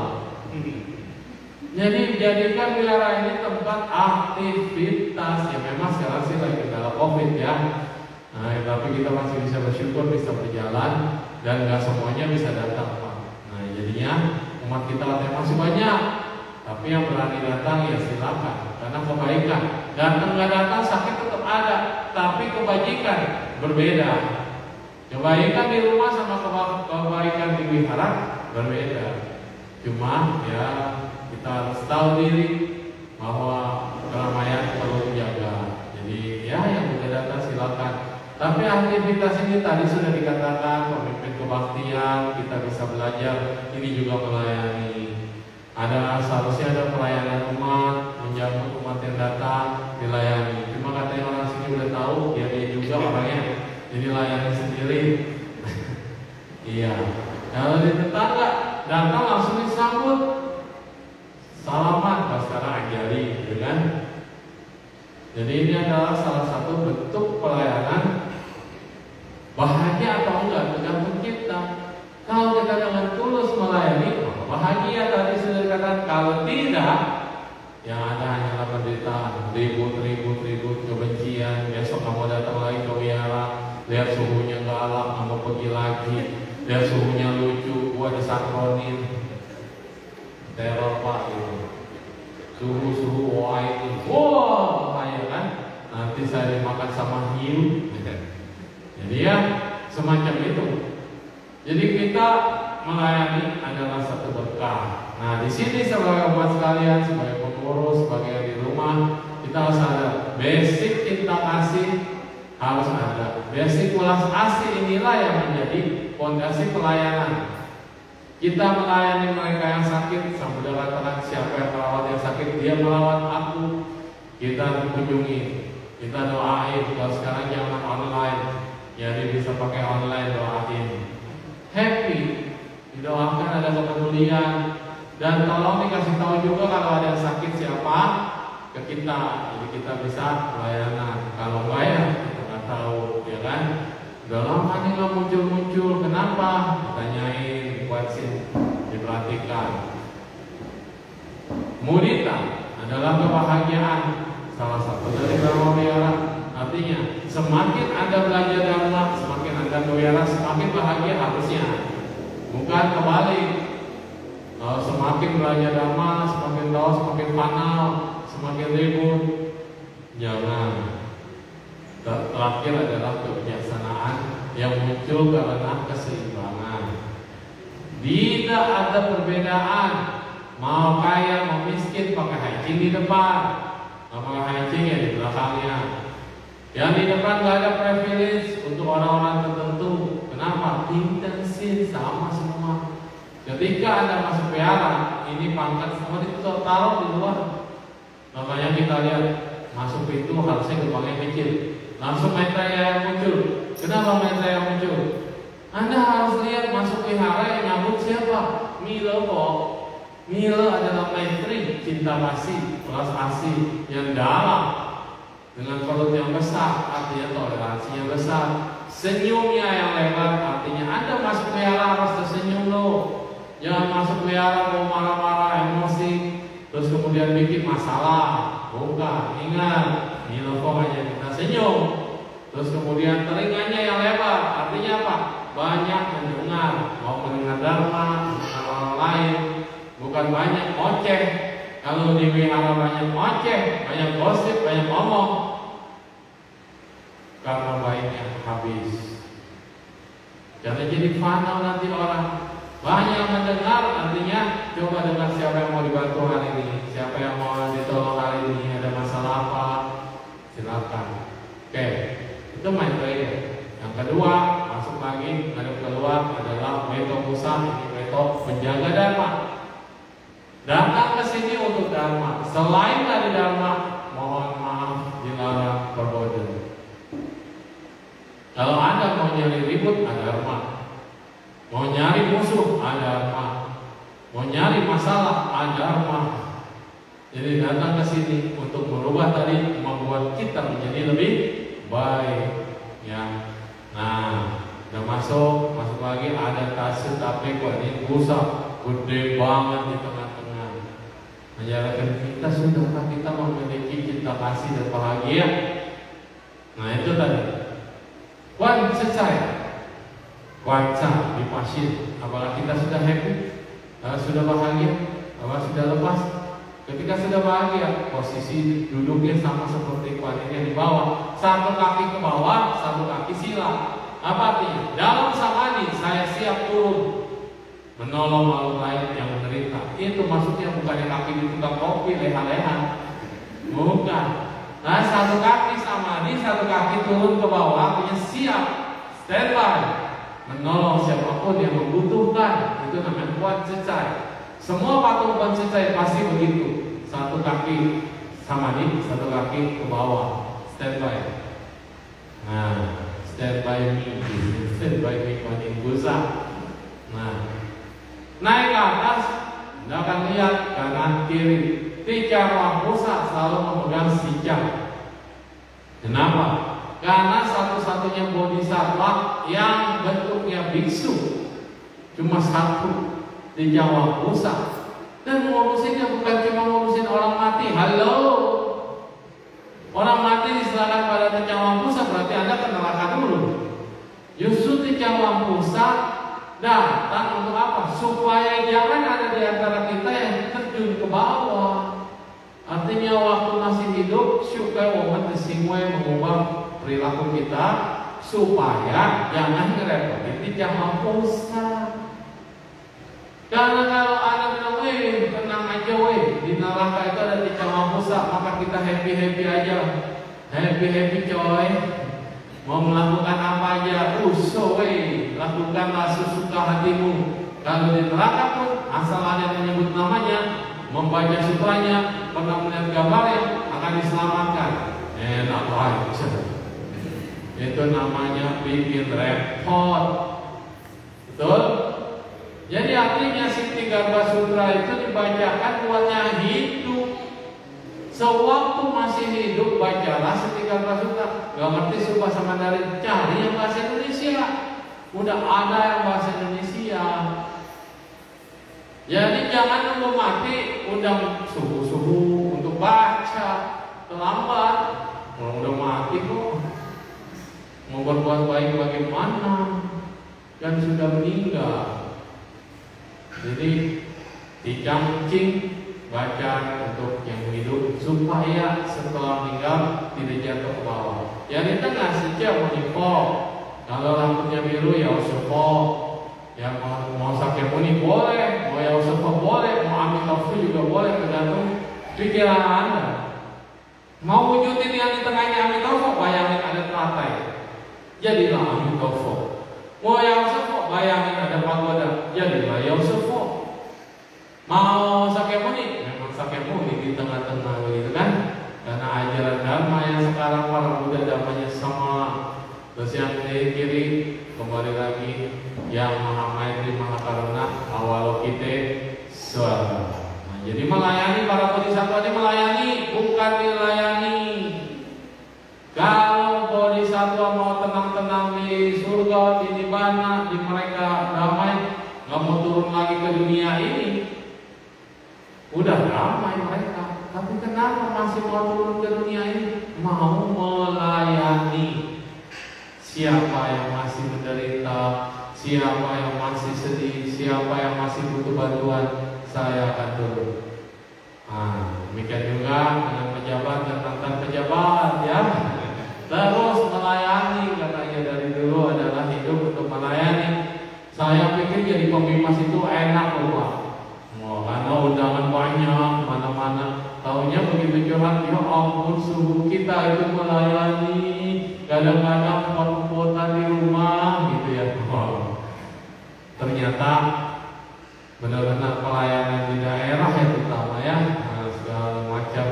Jadi jadikan wihara ini tempat aktivitas. Ya memang sekarang sih lagi dalam COVID ya. Nah, tapi kita masih bisa bersyukur, bisa berjalan, dan nggak semuanya bisa datang, Pak. Nah, jadinya umat kita masih banyak. Tapi yang berani datang ya silakan, karena kebaikan. Datang nggak datang sakit tetap ada, tapi kebajikan berbeda. Kebaikan di rumah sama kebaikan di wihara berbeda. Cuma ya kita harus tahu diri bahwa keramaian perlu dijaga. Jadi ya yang sudah datang silakan. Tapi aktivitas ini tadi sudah dikatakan pemimpin kebaktian, kita bisa belajar. Ini juga melayani. Seharusnya ada pelayanan umat, menjamu umat yang datang, dilayani. Cuma katanya orang sini udah tahu, dia juga orangnya jadi layani sendiri. Iya. Kalau di tetangga datang langsung disambut, salaman, pas sekarang ajari, gitu kan? Jadi ini adalah salah satu bentuk pelayanan. Bahagia atau enggak tergantung kita. Kalau kita dengan tulus melayani, bahagia tadi sudah dikatakan. Kalau tidak, yang ada hanyalah penderitaan, ribut kebencian. Besok kamu datang lagi ke wihara, lihat suhunya galak, kamu pergi lagi. Lihat suhunya lucu, gua disakronin. Teror pak gitu. Suhu ini, wah bahaya kan? Nanti saya dimakan sama hiu. Jadi ya semacam itu. Jadi kita melayani adalah satu berkah. Nah di sini sebagai umat sekalian, sebagai pengurus, sebagai di rumah, kita harus ada basic cinta kasih, harus ada basic welas asih. Inilah yang menjadi fondasi pelayanan. Kita melayani mereka yang sakit, sampai katakan siapa yang merawat yang sakit, dia merawat aku. Kita kunjungi, kita doain. Kalau sekarang jangan online, jadi bisa pakai online doain. Happy, didoakan ada kepedulian, dan tolong dikasih tahu juga kalau ada yang sakit siapa ke kita, jadi kita bisa pelayanan. Kalau enggak ya kita nggak tahu, ya kan? Udah lama nih nggak muncul, kenapa? Ditanyain, kuatsin, diperhatikan. Mudita adalah kebahagiaan, salah satu dari dharma wihara. Artinya semakin Anda belajar dharma, semakin Anda wihara, semakin bahagia harusnya. Bukan kebalik. Kalau semakin belajar dharma, semakin tahu, semakin panau, semakin ribut. Jangan. Terakhir adalah kebijaksanaan yang muncul karena keseimbangan. Tidak ada perbedaan. Mau kaya, mau miskin, pakai hijing di depan, mau pakai hijing ya di belakangnya. Yang di depan nggak ada privilege untuk orang-orang tertentu. Kenapa? Intensin sama semua. Ketika Anda masuk wihara, ini pangkat semua ditaruh di luar. Makanya kita lihat masuk pintu harusnya gerbangnya kecil. Langsung Maitreya yang muncul. Kenapa Maitreya yang muncul? Anda harus lihat masuk wihara yang nyambut siapa? Mila kok. Mila adalah Maitri, cinta kasih, welas asih yang dalam. Dengan perut yang besar, artinya toleransi yang besar. Senyumnya yang lebar, artinya Anda masuk wihara harus tersenyum loh. Jangan masuk wihara mau marah-marah, emosi, terus kemudian bikin masalah. Bukan, ingat, Miloko hanya kita senyum. Terus kemudian telinganya yang lebar, artinya apa? Banyak mendengar, mau mendengar dharma, mendengar orang lain. Bukan banyak oceh. Kalau di wihara banyak oceh, banyak gosip, banyak ngomong, karena baiknya habis. Jangan jadi fana nanti orang. Banyak mendengar, artinya coba dengar siapa yang mau dibantu hari ini, siapa yang mau ditolong hari ini, ada masalah apa, silakan. Oke, itu Maitreya. Yang kedua, masuk lagi, ngadep keluar adalah Weto Musa, ini Weto penjaga dharma. Datang ke sini untuk dharma. Selain dari dharma, mohon maaf dilarang berbodoh. Kalau Anda mau nyari ribut, ada dharma. Mau nyari musuh, ada dharma. Mau nyari masalah, ada dharma. Jadi datang ke sini untuk merubah tadi, membuat kita menjadi lebih baik. Ya. Nah, udah masuk lagi ada tasir, tapi kok ini rusak, gede banget di tengah-tengah. Menjadikan kita sudahkah kita memiliki cinta kasih dan bahagia? Nah itu tadi. Wan selesai. Waca di pasien. Apakah kita sudah happy? Sudah bahagia? Apakah sudah lepas? Ketika sudah bahagia, posisi duduknya sama seperti kualinya di bawah. Satu kaki ke bawah, satu kaki sila. Apa artinya? Dalam samadhi saya siap turun. menolong orang lain yang menderita. Itu maksudnya bukannya kaki di tukang kopi leha-leha, bukan. Nah, satu kaki samadhi, satu kaki turun ke bawah, punya siap, standby, menolong siapapun yang membutuhkan. Itu namanya kuat cecai. Semua patung kuat cecai pasti begitu. Satu kaki samadhi, satu kaki ke bawah, standby. Nah, standby me paling busa. Nah, naik ke atas, Anda akan lihat kanan kiri. Ticang pusat selalu memegang sijam. Kenapa? Karena satu-satunya bodhisattva yang bentuknya biksu cuma satu di Jawa Pusat. Dan ngurusinnya bukan cuma ngurusin orang mati. Halo, orang mati diserahkan pada Ticang Pusat, berarti Anda ke neraka dulu. Justru Ticang Pusat datang untuk apa? Supaya jangan ada di antara kita yang terjun ke bawah. Artinya waktu masih hidup, supaya momen tersinggung mengubah perilaku kita supaya jangan ngerepotin Ticang Pusat. Karena kalau Anda bilang, tenang aja di neraka itu ada Ticang Pusat, maka kita happy aja, happy coy. Mau melakukan apa aja, lakukanlah sesuka hatimu. Kalau di neraka pun, asal ada yang menyebut namanya, membaca sutranya, pernah melihat gambarnya, akan diselamatkan. Enak aja. Itu namanya bikin repot. Betul? Jadi artinya Siti Garbha Sutra itu dibacakan buatnya hidup. Sewaktu masih hidup bacalah Siti Garbha Sutra. Gak ngerti suku bahasa Mandarin, cari yang bahasa Indonesia. Udah ada yang bahasa Indonesia. Jadi jangan nunggu mati undang subuh-subuh untuk baca, terlambat. Kalau udah mati kok mau berbuat baik bagaimana? Dan sudah meninggal. Jadi dicancing baca untuk yang hidup supaya setelah meninggal tidak jatuh ke bawah. Yang di tengah sejak menipu. Kalau lampunya biru ya usupo. Yang mau Sakyamuni boleh, mau Yausufa boleh, mau Amitabha juga boleh, tergantung pikiran Anda. Mau wujudin yang di tengahnya Amitabha, bayangin ada teratai, jadilah Amitabha. Mau Yausufa, bayangin ada pagoda, jadilah Yausufa. Mau Sakyamuni, memang Sakyamuni di tengah-tengah begitu kan? Karena ajaran Dharma yang sekarang para Buddha Dharmanya sama. Terus yang kiri kembali lagi yang Maha Maitri Maha Karuna Awalokite Swara. Nah, jadi melayani para bodhisattva ini melayani, bukan dilayani. Kalau bodhisattva mau tenang-tenang di surga, di nibbana, di mereka damai, nggak mau turun lagi ke dunia ini, udah damai mereka. Tapi kenapa masih mau turun ke dunia ini? Mau melayani. Siapa yang masih menderita, siapa yang masih sedih, siapa yang masih butuh bantuan, saya akan turun. Demikian juga dengan pejabat dan mantan pejabat ya. Terus melayani, katanya dari dulu adalah hidup untuk melayani. Saya pikir jadi pemimpin itu enak loh Pak. Karena undangan banyak mana-mana. Taunya begitu curhat, ya ampun suhu kita itu melayani. Kadang-kadang kuota di rumah gitu ya. Ternyata benar-benar pelayanan di daerah yang utama ya, segala macam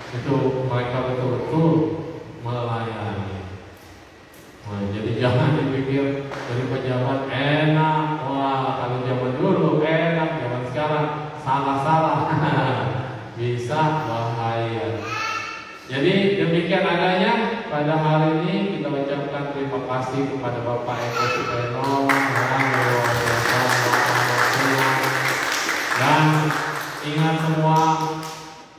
itu mereka betul-betul melayani. Jadi jangan dipikir dari pejabat enak, wah kalau zaman dulu enak, zaman sekarang salah-salah, bisa bahaya. Jadi demikian adanya pada hari ini kita ucapkan terima kasih kepada Bapak Eko Supeno dan ingat semua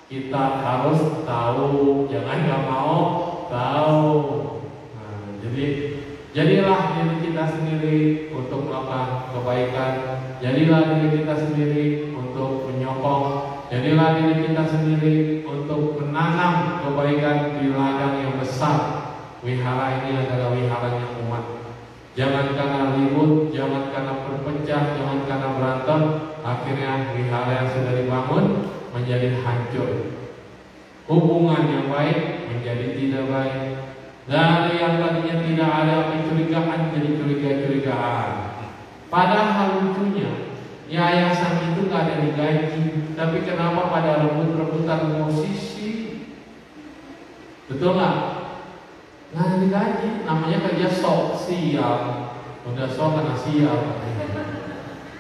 kita harus tahu, jangan nggak mau tahu. Jadilah diri kita sendiri untuk melakukan kebaikan. Jadilah diri kita sendiri untuk menyokong. Jadilah diri kita sendiri untuk menanam kebaikan di ladang yang besar. Wihara ini adalah wiharanya umat. Jangan karena ribut, jangan karena berpecah, jangan karena berantem, akhirnya wihara yang sudah dibangun menjadi hancur. Hubungan yang baik menjadi tidak baik. Dari yang tadinya tidak ada kecurigaan jadi curiga-curigaan. Padahal lucunya yayasan itu nggak ada digaji, tapi kenapa pada rebut-rebutan posisi? Betul nggak? Nah digaji, namanya kerja sosial. Udah sok kena sial.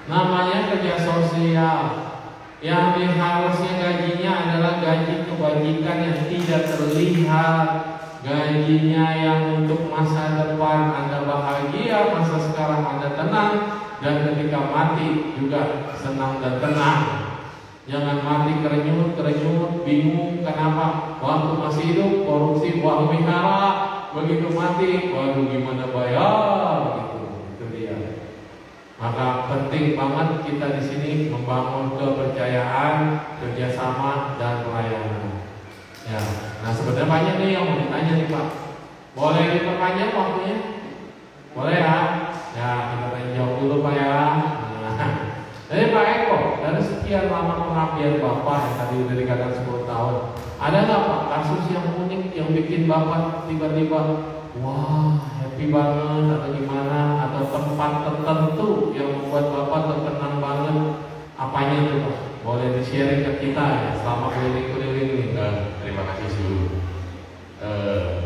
Namanya kerja sosial. Yang harusnya gajinya adalah gaji kebajikan yang tidak terlihat. Gajinya yang untuk masa depan Anda bahagia, masa sekarang Anda tenang, dan ketika mati juga senang dan tenang. Jangan mati kerenyut, bingung kenapa waktu masih hidup korupsi uang wihara, begitu mati, waduh gimana bayar gitu. Itu dia. Maka penting banget kita di sini membangun kepercayaan, kerjasama dan pelayanan. Ya, nah sebenarnya banyak nih yang mau ditanya nih Pak. Boleh diperpanjang waktunya? Boleh ya? Ya kita tanya jawab dulu Pak ya. Jadi Pak Eko, dari sekian lama pengabdian Bapak yang tadi udah dikatakan 10 tahun, ada nggak Pak kasus yang unik yang bikin Bapak tiba-tiba wah happy banget atau gimana, atau tempat tertentu yang membuat Bapak terkenang banget? Apanya tuh Pak? Boleh di-sharing ke kita ya selama keliling-keliling ini. Terima kasih Su.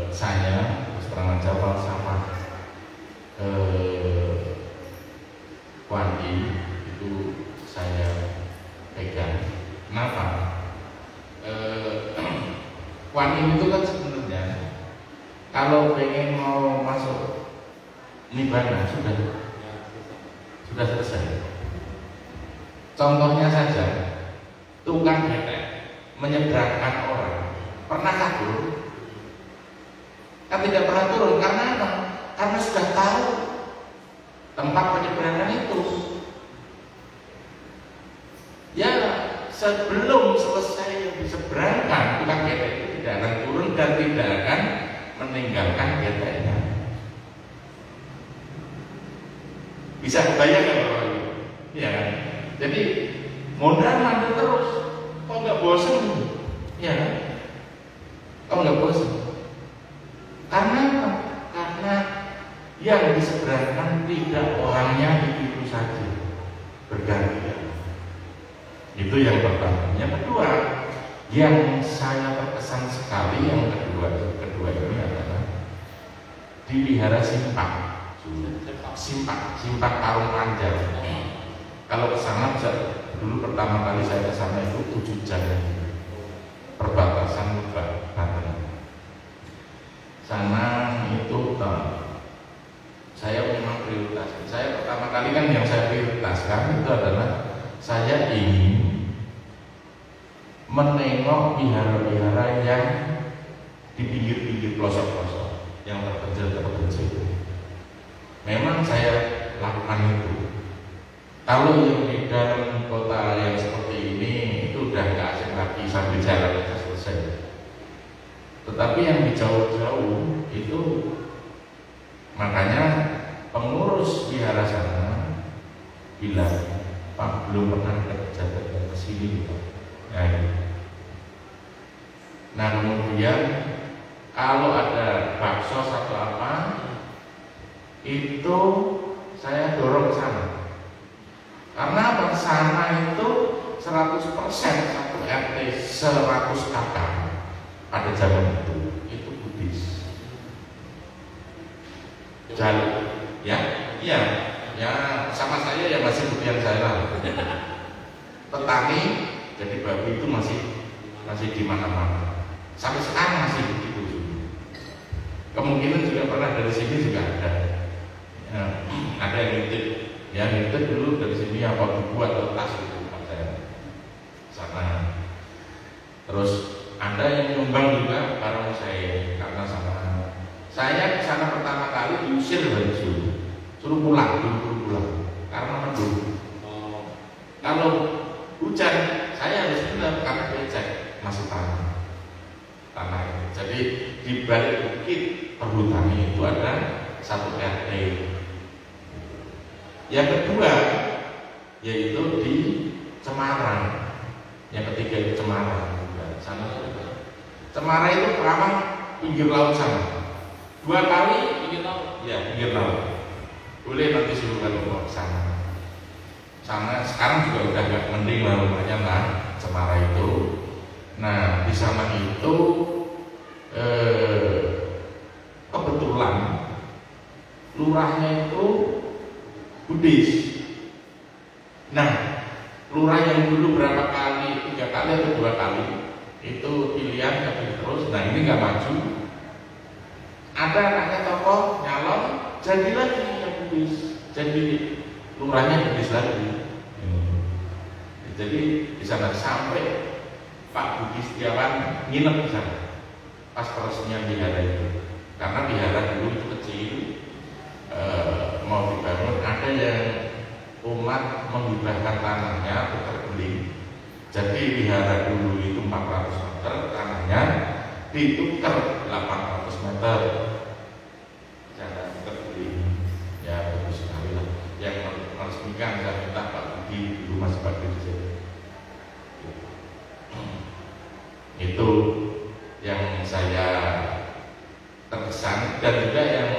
Saya terus terang aja Pak sama Wandi itu saya pegang. Kenapa? Wandi itu kan sebenarnya kalau pengen mau masuk Nibbana sudah selesai. Contohnya saja, tukang getek menyeberangkan orang pernah kabur, kan tidak pernah turun karena apa? Karena sudah tahu tempat penyeberangan itu. Ya sebelum selesai diseberangkan, tukang getek itu tidak akan turun dan tidak akan meninggalkan geteknya. Bisa kebayangkan Bapak Ibu? Ya kan? Jadi mondar-mandir terus, kok nggak bosan? Ya, kok nggak bosan? Karena apa? Karena yang diseberangkan tidak orangnya itu saja, bergantian. Itu yang pertama. Yang kedua, yang saya terkesan sekali, yang kedua ini adalah di Wihara Simpak Tarung Panjang. Kalau ke sana dulu pertama kali saya ke sana itu 7 jam, perbatasan Banten. Sana itu saya memang prioritas. Saya pertama kali kan yang saya prioritaskan itu adalah saya ingin menengok wihara-wihara yang di pinggir-pinggir pelosok-pelosok yang terpencil. Memang saya lakukan itu. Kalau yang di dalam kota yang seperti ini itu udah nggak asing lagi, sambil jalan kita selesai. Tetapi yang di jauh-jauh itu, makanya pengurus wihara sana bilang, Pak belum pernah ada pejabat yang kesini Pak. Nah kemudian kalau ada bakso atau apa, itu saya dorong ke sana. Karena apa? Sana itu 100% satu RT 100 kakak pada zaman itu Buddhis. Jalan, ya sama saya ya masih budian saya lah. Petani jadi babi itu masih di mana-mana. Sampai sekarang masih begitu. Kemungkinan juga pernah dari sini juga ada. Ya, ada yang nitip dulu dari sini apa buku atau tas itu saya sana. Terus ada yang nyumbang juga barang saya karena sama saya kesana pertama kali diusir dari suruh pulang karena mendung. Kalau hujan saya harus bilang karena becek masuk tanah. Jadi di balik bukit perhutani itu ada satu RT Yang kedua yaitu di Cemara. Yang ketiga itu Cemara juga. Sana juga. Cemara itu Kerawang pinggir laut sana. 2 kali pinggir laut. Ya, pinggir laut. Boleh nanti suruh kalau mau ke sana. Sana sekarang juga udah agak mending lah rumahnya lah Cemara itu. Nah di sana itu kebetulan lurahnya itu Buddhis. Nah lurah yang dulu berapa kali, 3 kali atau 2 kali itu pilihan tapi terus. Nah ini nggak maju. Ada anaknya tokoh nyalon jadi lagi yang Buddhis, jadi lurahnya Buddhis lagi. Jadi di sana sampai Pak Budi Setiawan nginep di sana pas peresmian wihara itu. Karena wihara dulu itu kecil, mau dibangun, ada yang umat menghibahkan tanahnya tukar beli. Jadi wihara dulu itu 400 meter, tanahnya ditukar 800 meter. Cara tukar beli, ya bagus sekali lah. Yang meresmikan saya minta Pak Budi dulu masih Pak Budi. Itu yang saya terkesan, dan juga yang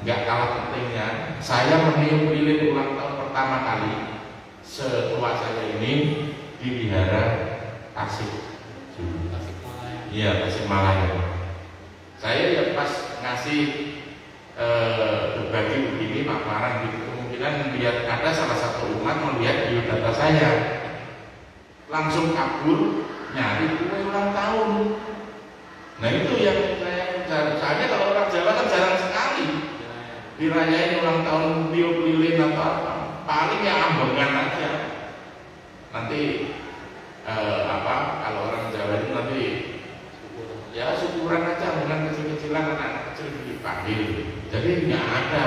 nggak kalah pentingnya, saya meniup lilin ulang tahun pertama kali setua saya ini di wihara Tasik. Iya, Tasikmalaya. Saya ya pas ngasih berbagi begini paparan gitu, kemungkinan lihat ada salah satu umat melihat biodata saya, langsung kabur nyari kue ulang tahun. Nah itu yang saya soalnya kalau orang Jawa kan jarang sekali dirayain ulang tahun tiup lilin atau apa, paling ya ambengan aja. Nanti kalau orang Jawa itu nanti ya syukuran aja, ambengan kecil-kecilan, anak kecil dipanggil. Jadi nggak ada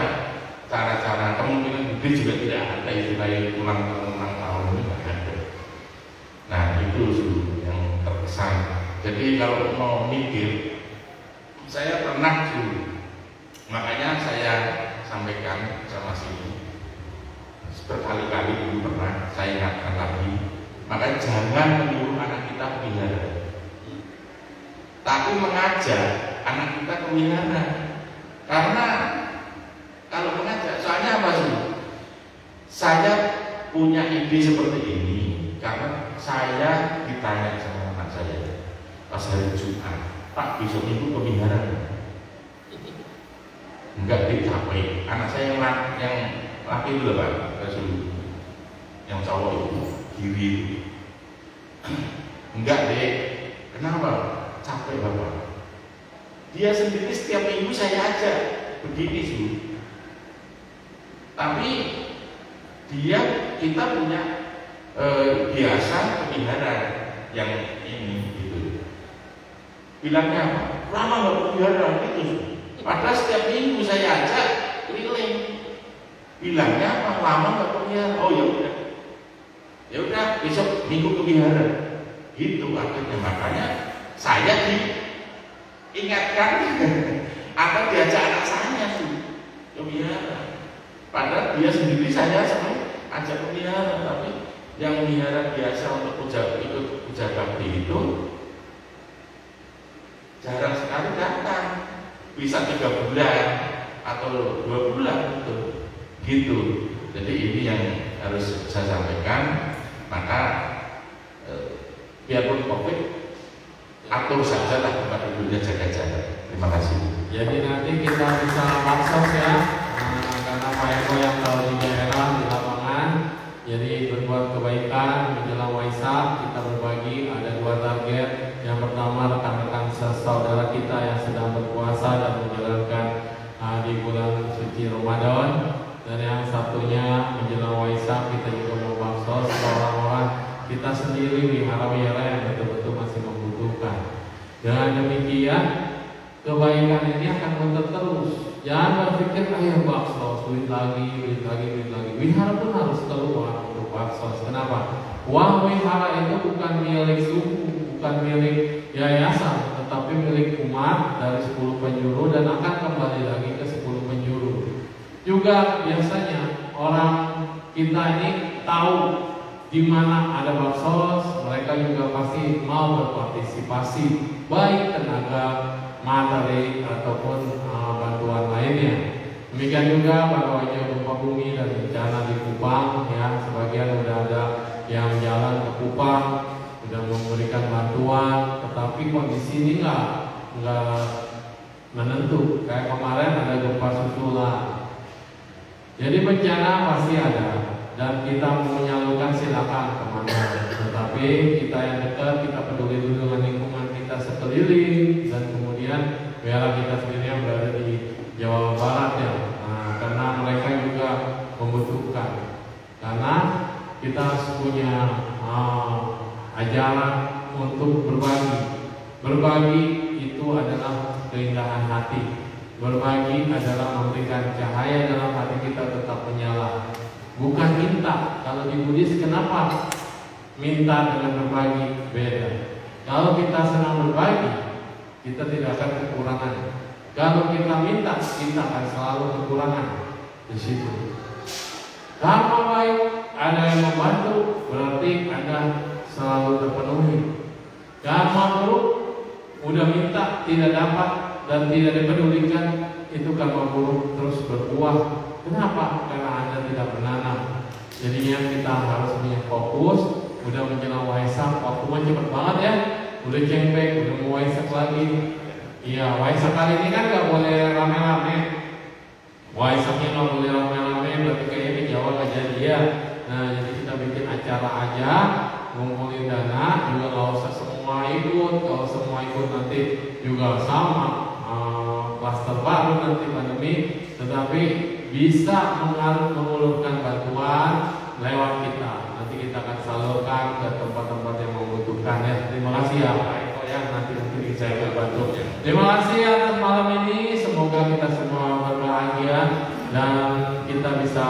cara-cara, kemungkinan Budi juga tidak ada istilah ulang tahun ini nggak ada. Nah itu yang terkesan. Jadi kalau mau mikir, saya pernah dulu, makanya saya sampaikan sama sini berkali-kali dulu pernah saya ingatkan lagi, makanya jangan menyuruh anak kita ke wihara, tapi mengajak anak kita ke wihara. Karena kalau mengajak, soalnya apa sih? Saya punya ide seperti ini karena saya ditanya sama anak saya pas hari Jumat, Pak besok minggu ke wihara? Enggak, dicapai. Anak saya yang laki itu Pak, yang cowok itu kiri. Enggak deh, kenapa? Capek Bapak. Dia sendiri setiap minggu saya ajak begini sih. Tapi kita punya biasa ke wihara yang ini gitu. Bilangnya apa? Lama nggak ke wihara gitu. Padahal setiap minggu saya ajak keliling. Bilangnya apa? Lama nggak ke wihara. Oh ya udah besok minggu ke wihara. Gitu akhirnya, makanya saya diingatkan atau diajak anak saya sih ke wihara. Padahal dia sendiri saya sampai ajak ke wihara, tapi yang wihara biasa untuk ikut puja bakti itu jarang sekali datang, bisa 3 bulan atau 2 bulan gitu. Jadi ini yang harus saya sampaikan. Maka biarpun COVID, atur saja lah tempat duduknya, jaga jarak. Terima kasih. Jadi nanti kita bisa workshop ya, karena Pak Eko yang tahu di daerah, di lapangan. Jadi berbuat kebaikan menjelang Waisak, kita berbagi ada 2 target. Yang pertama, rekan-rekan saudara kita yang sedang berpuasa dan menjalankan di bulan suci Ramadan. Dan yang satunya menjelang Waisak, kita juga mau baksos orang-orang kita sendiri, wihara-wihara yang betul-betul masih membutuhkan. Dengan demikian, kebaikan ini akan terus. Jangan berpikir ayo baksos, duit lagi. Wihara pun harus keluar untuk baksos. Kenapa? Uang wihara itu bukan milik suku, bukan milik yayasan, tetapi milik umat dari 10 penjuru dan akan kembali lagi ke 10 penjuru. Juga biasanya orang kita ini tahu di mana ada baksos, mereka juga pasti mau berpartisipasi, baik tenaga, materi ataupun bantuan lainnya. Demikian juga baru aja gempa bumi dan bencana di Kupang, ya, sebagian udah ada yang jalan ke Kupang, sudah memberikan bantuan, tetapi kondisi ini nggak menentu. Kayak kemarin ada gempa susulan. Jadi bencana pasti ada, dan kita mau menyalurkan silakan kemana. Tetapi kita yang dekat, kita peduli dulu dengan lingkungan kita sekeliling, dan kemudian biarlah kita sendiri yang berada di Jawa Barat ya. Nah, karena mereka juga membutuhkan. Karena kita harus punya ajaran untuk berbagi. Berbagi itu adalah keindahan hati. Berbagi adalah memberikan cahaya dalam hati kita tetap menyala. Bukan minta. Kalau di Buddhis kenapa minta dengan berbagi beda? Kalau kita senang berbagi, kita tidak akan kekurangan. Kalau kita minta, kita akan selalu kekurangan di situ. Karma baik, ada yang membantu, berarti Anda selalu terpenuhi. Karma buruk, udah minta tidak dapat dan tidak dipedulikan, itu karma buruk terus berbuah. Kenapa? Karena Anda tidak menanam. Jadinya kita harus punya fokus. Udah menjelang Waisak, waktunya cepat banget ya. Udah cengpek, udah mau Waisak lagi. Iya, Waisak kali ini kan nggak boleh rame-rame. Waisaknya nggak boleh rame-rame, berarti kayaknya di Jawa nggak jadi ya. Nah, jadi kita bikin acara aja, ngumpulin dana, juga nggak usah semua ikut. Kalau semua ikut nanti juga sama, klaster baru nanti pandemi. Tetapi bisa mengulurkan bantuan lewat kita. Nanti kita akan salurkan ke tempat-tempat yang membutuhkan ya. Terima kasih ya Pak Eko ya, nanti mungkin saya berbantu. Terima kasih atas malam ini. Semoga kita semua berbahagia dan kita bisa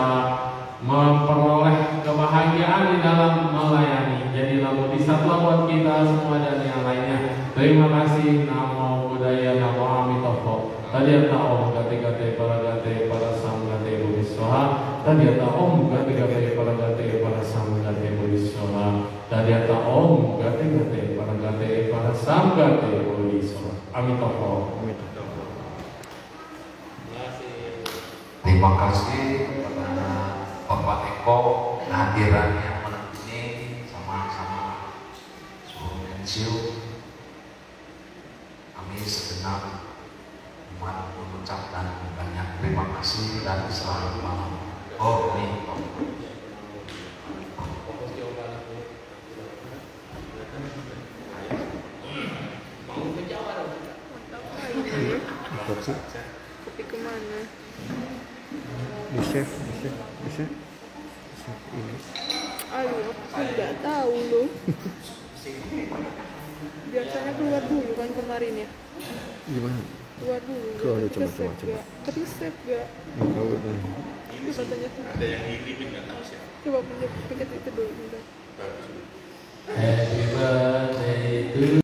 memperoleh kebahagiaan di dalam melayani. Jadilah bodhisattva buat kita semua dan yang lainnya. Terima kasih. Namo Buddhaya, Namo Amitabha. Tadiyata Om Gate Paragate Parasamgate Bodhisattva. Tadiyata Om Gate Paragate Parasamgate Bodhisattva. Tadiyata Om Gate Paragate Parasamgate Bodhisattva. Amitabha. Terima kasih kepada Bapak Eko kehadirannya malam ini sama-sama seluruh pensiun. Kami segenap umat mengucapkan banyak terima kasih dan selamat malam. Oh ini kopi kemana? Bisa. Aduh, aku nggak tahu loh. Biasanya keluar dulu kan kemarin ya. Gimana? Keluar dulu. Keluar Ke coba. Tapi save gak? Nggak tahu kan. Coba tanya. Ada yang ngirimin nggak tahu siapa. Coba pinjam itu dulu. Bentar. Happy birthday to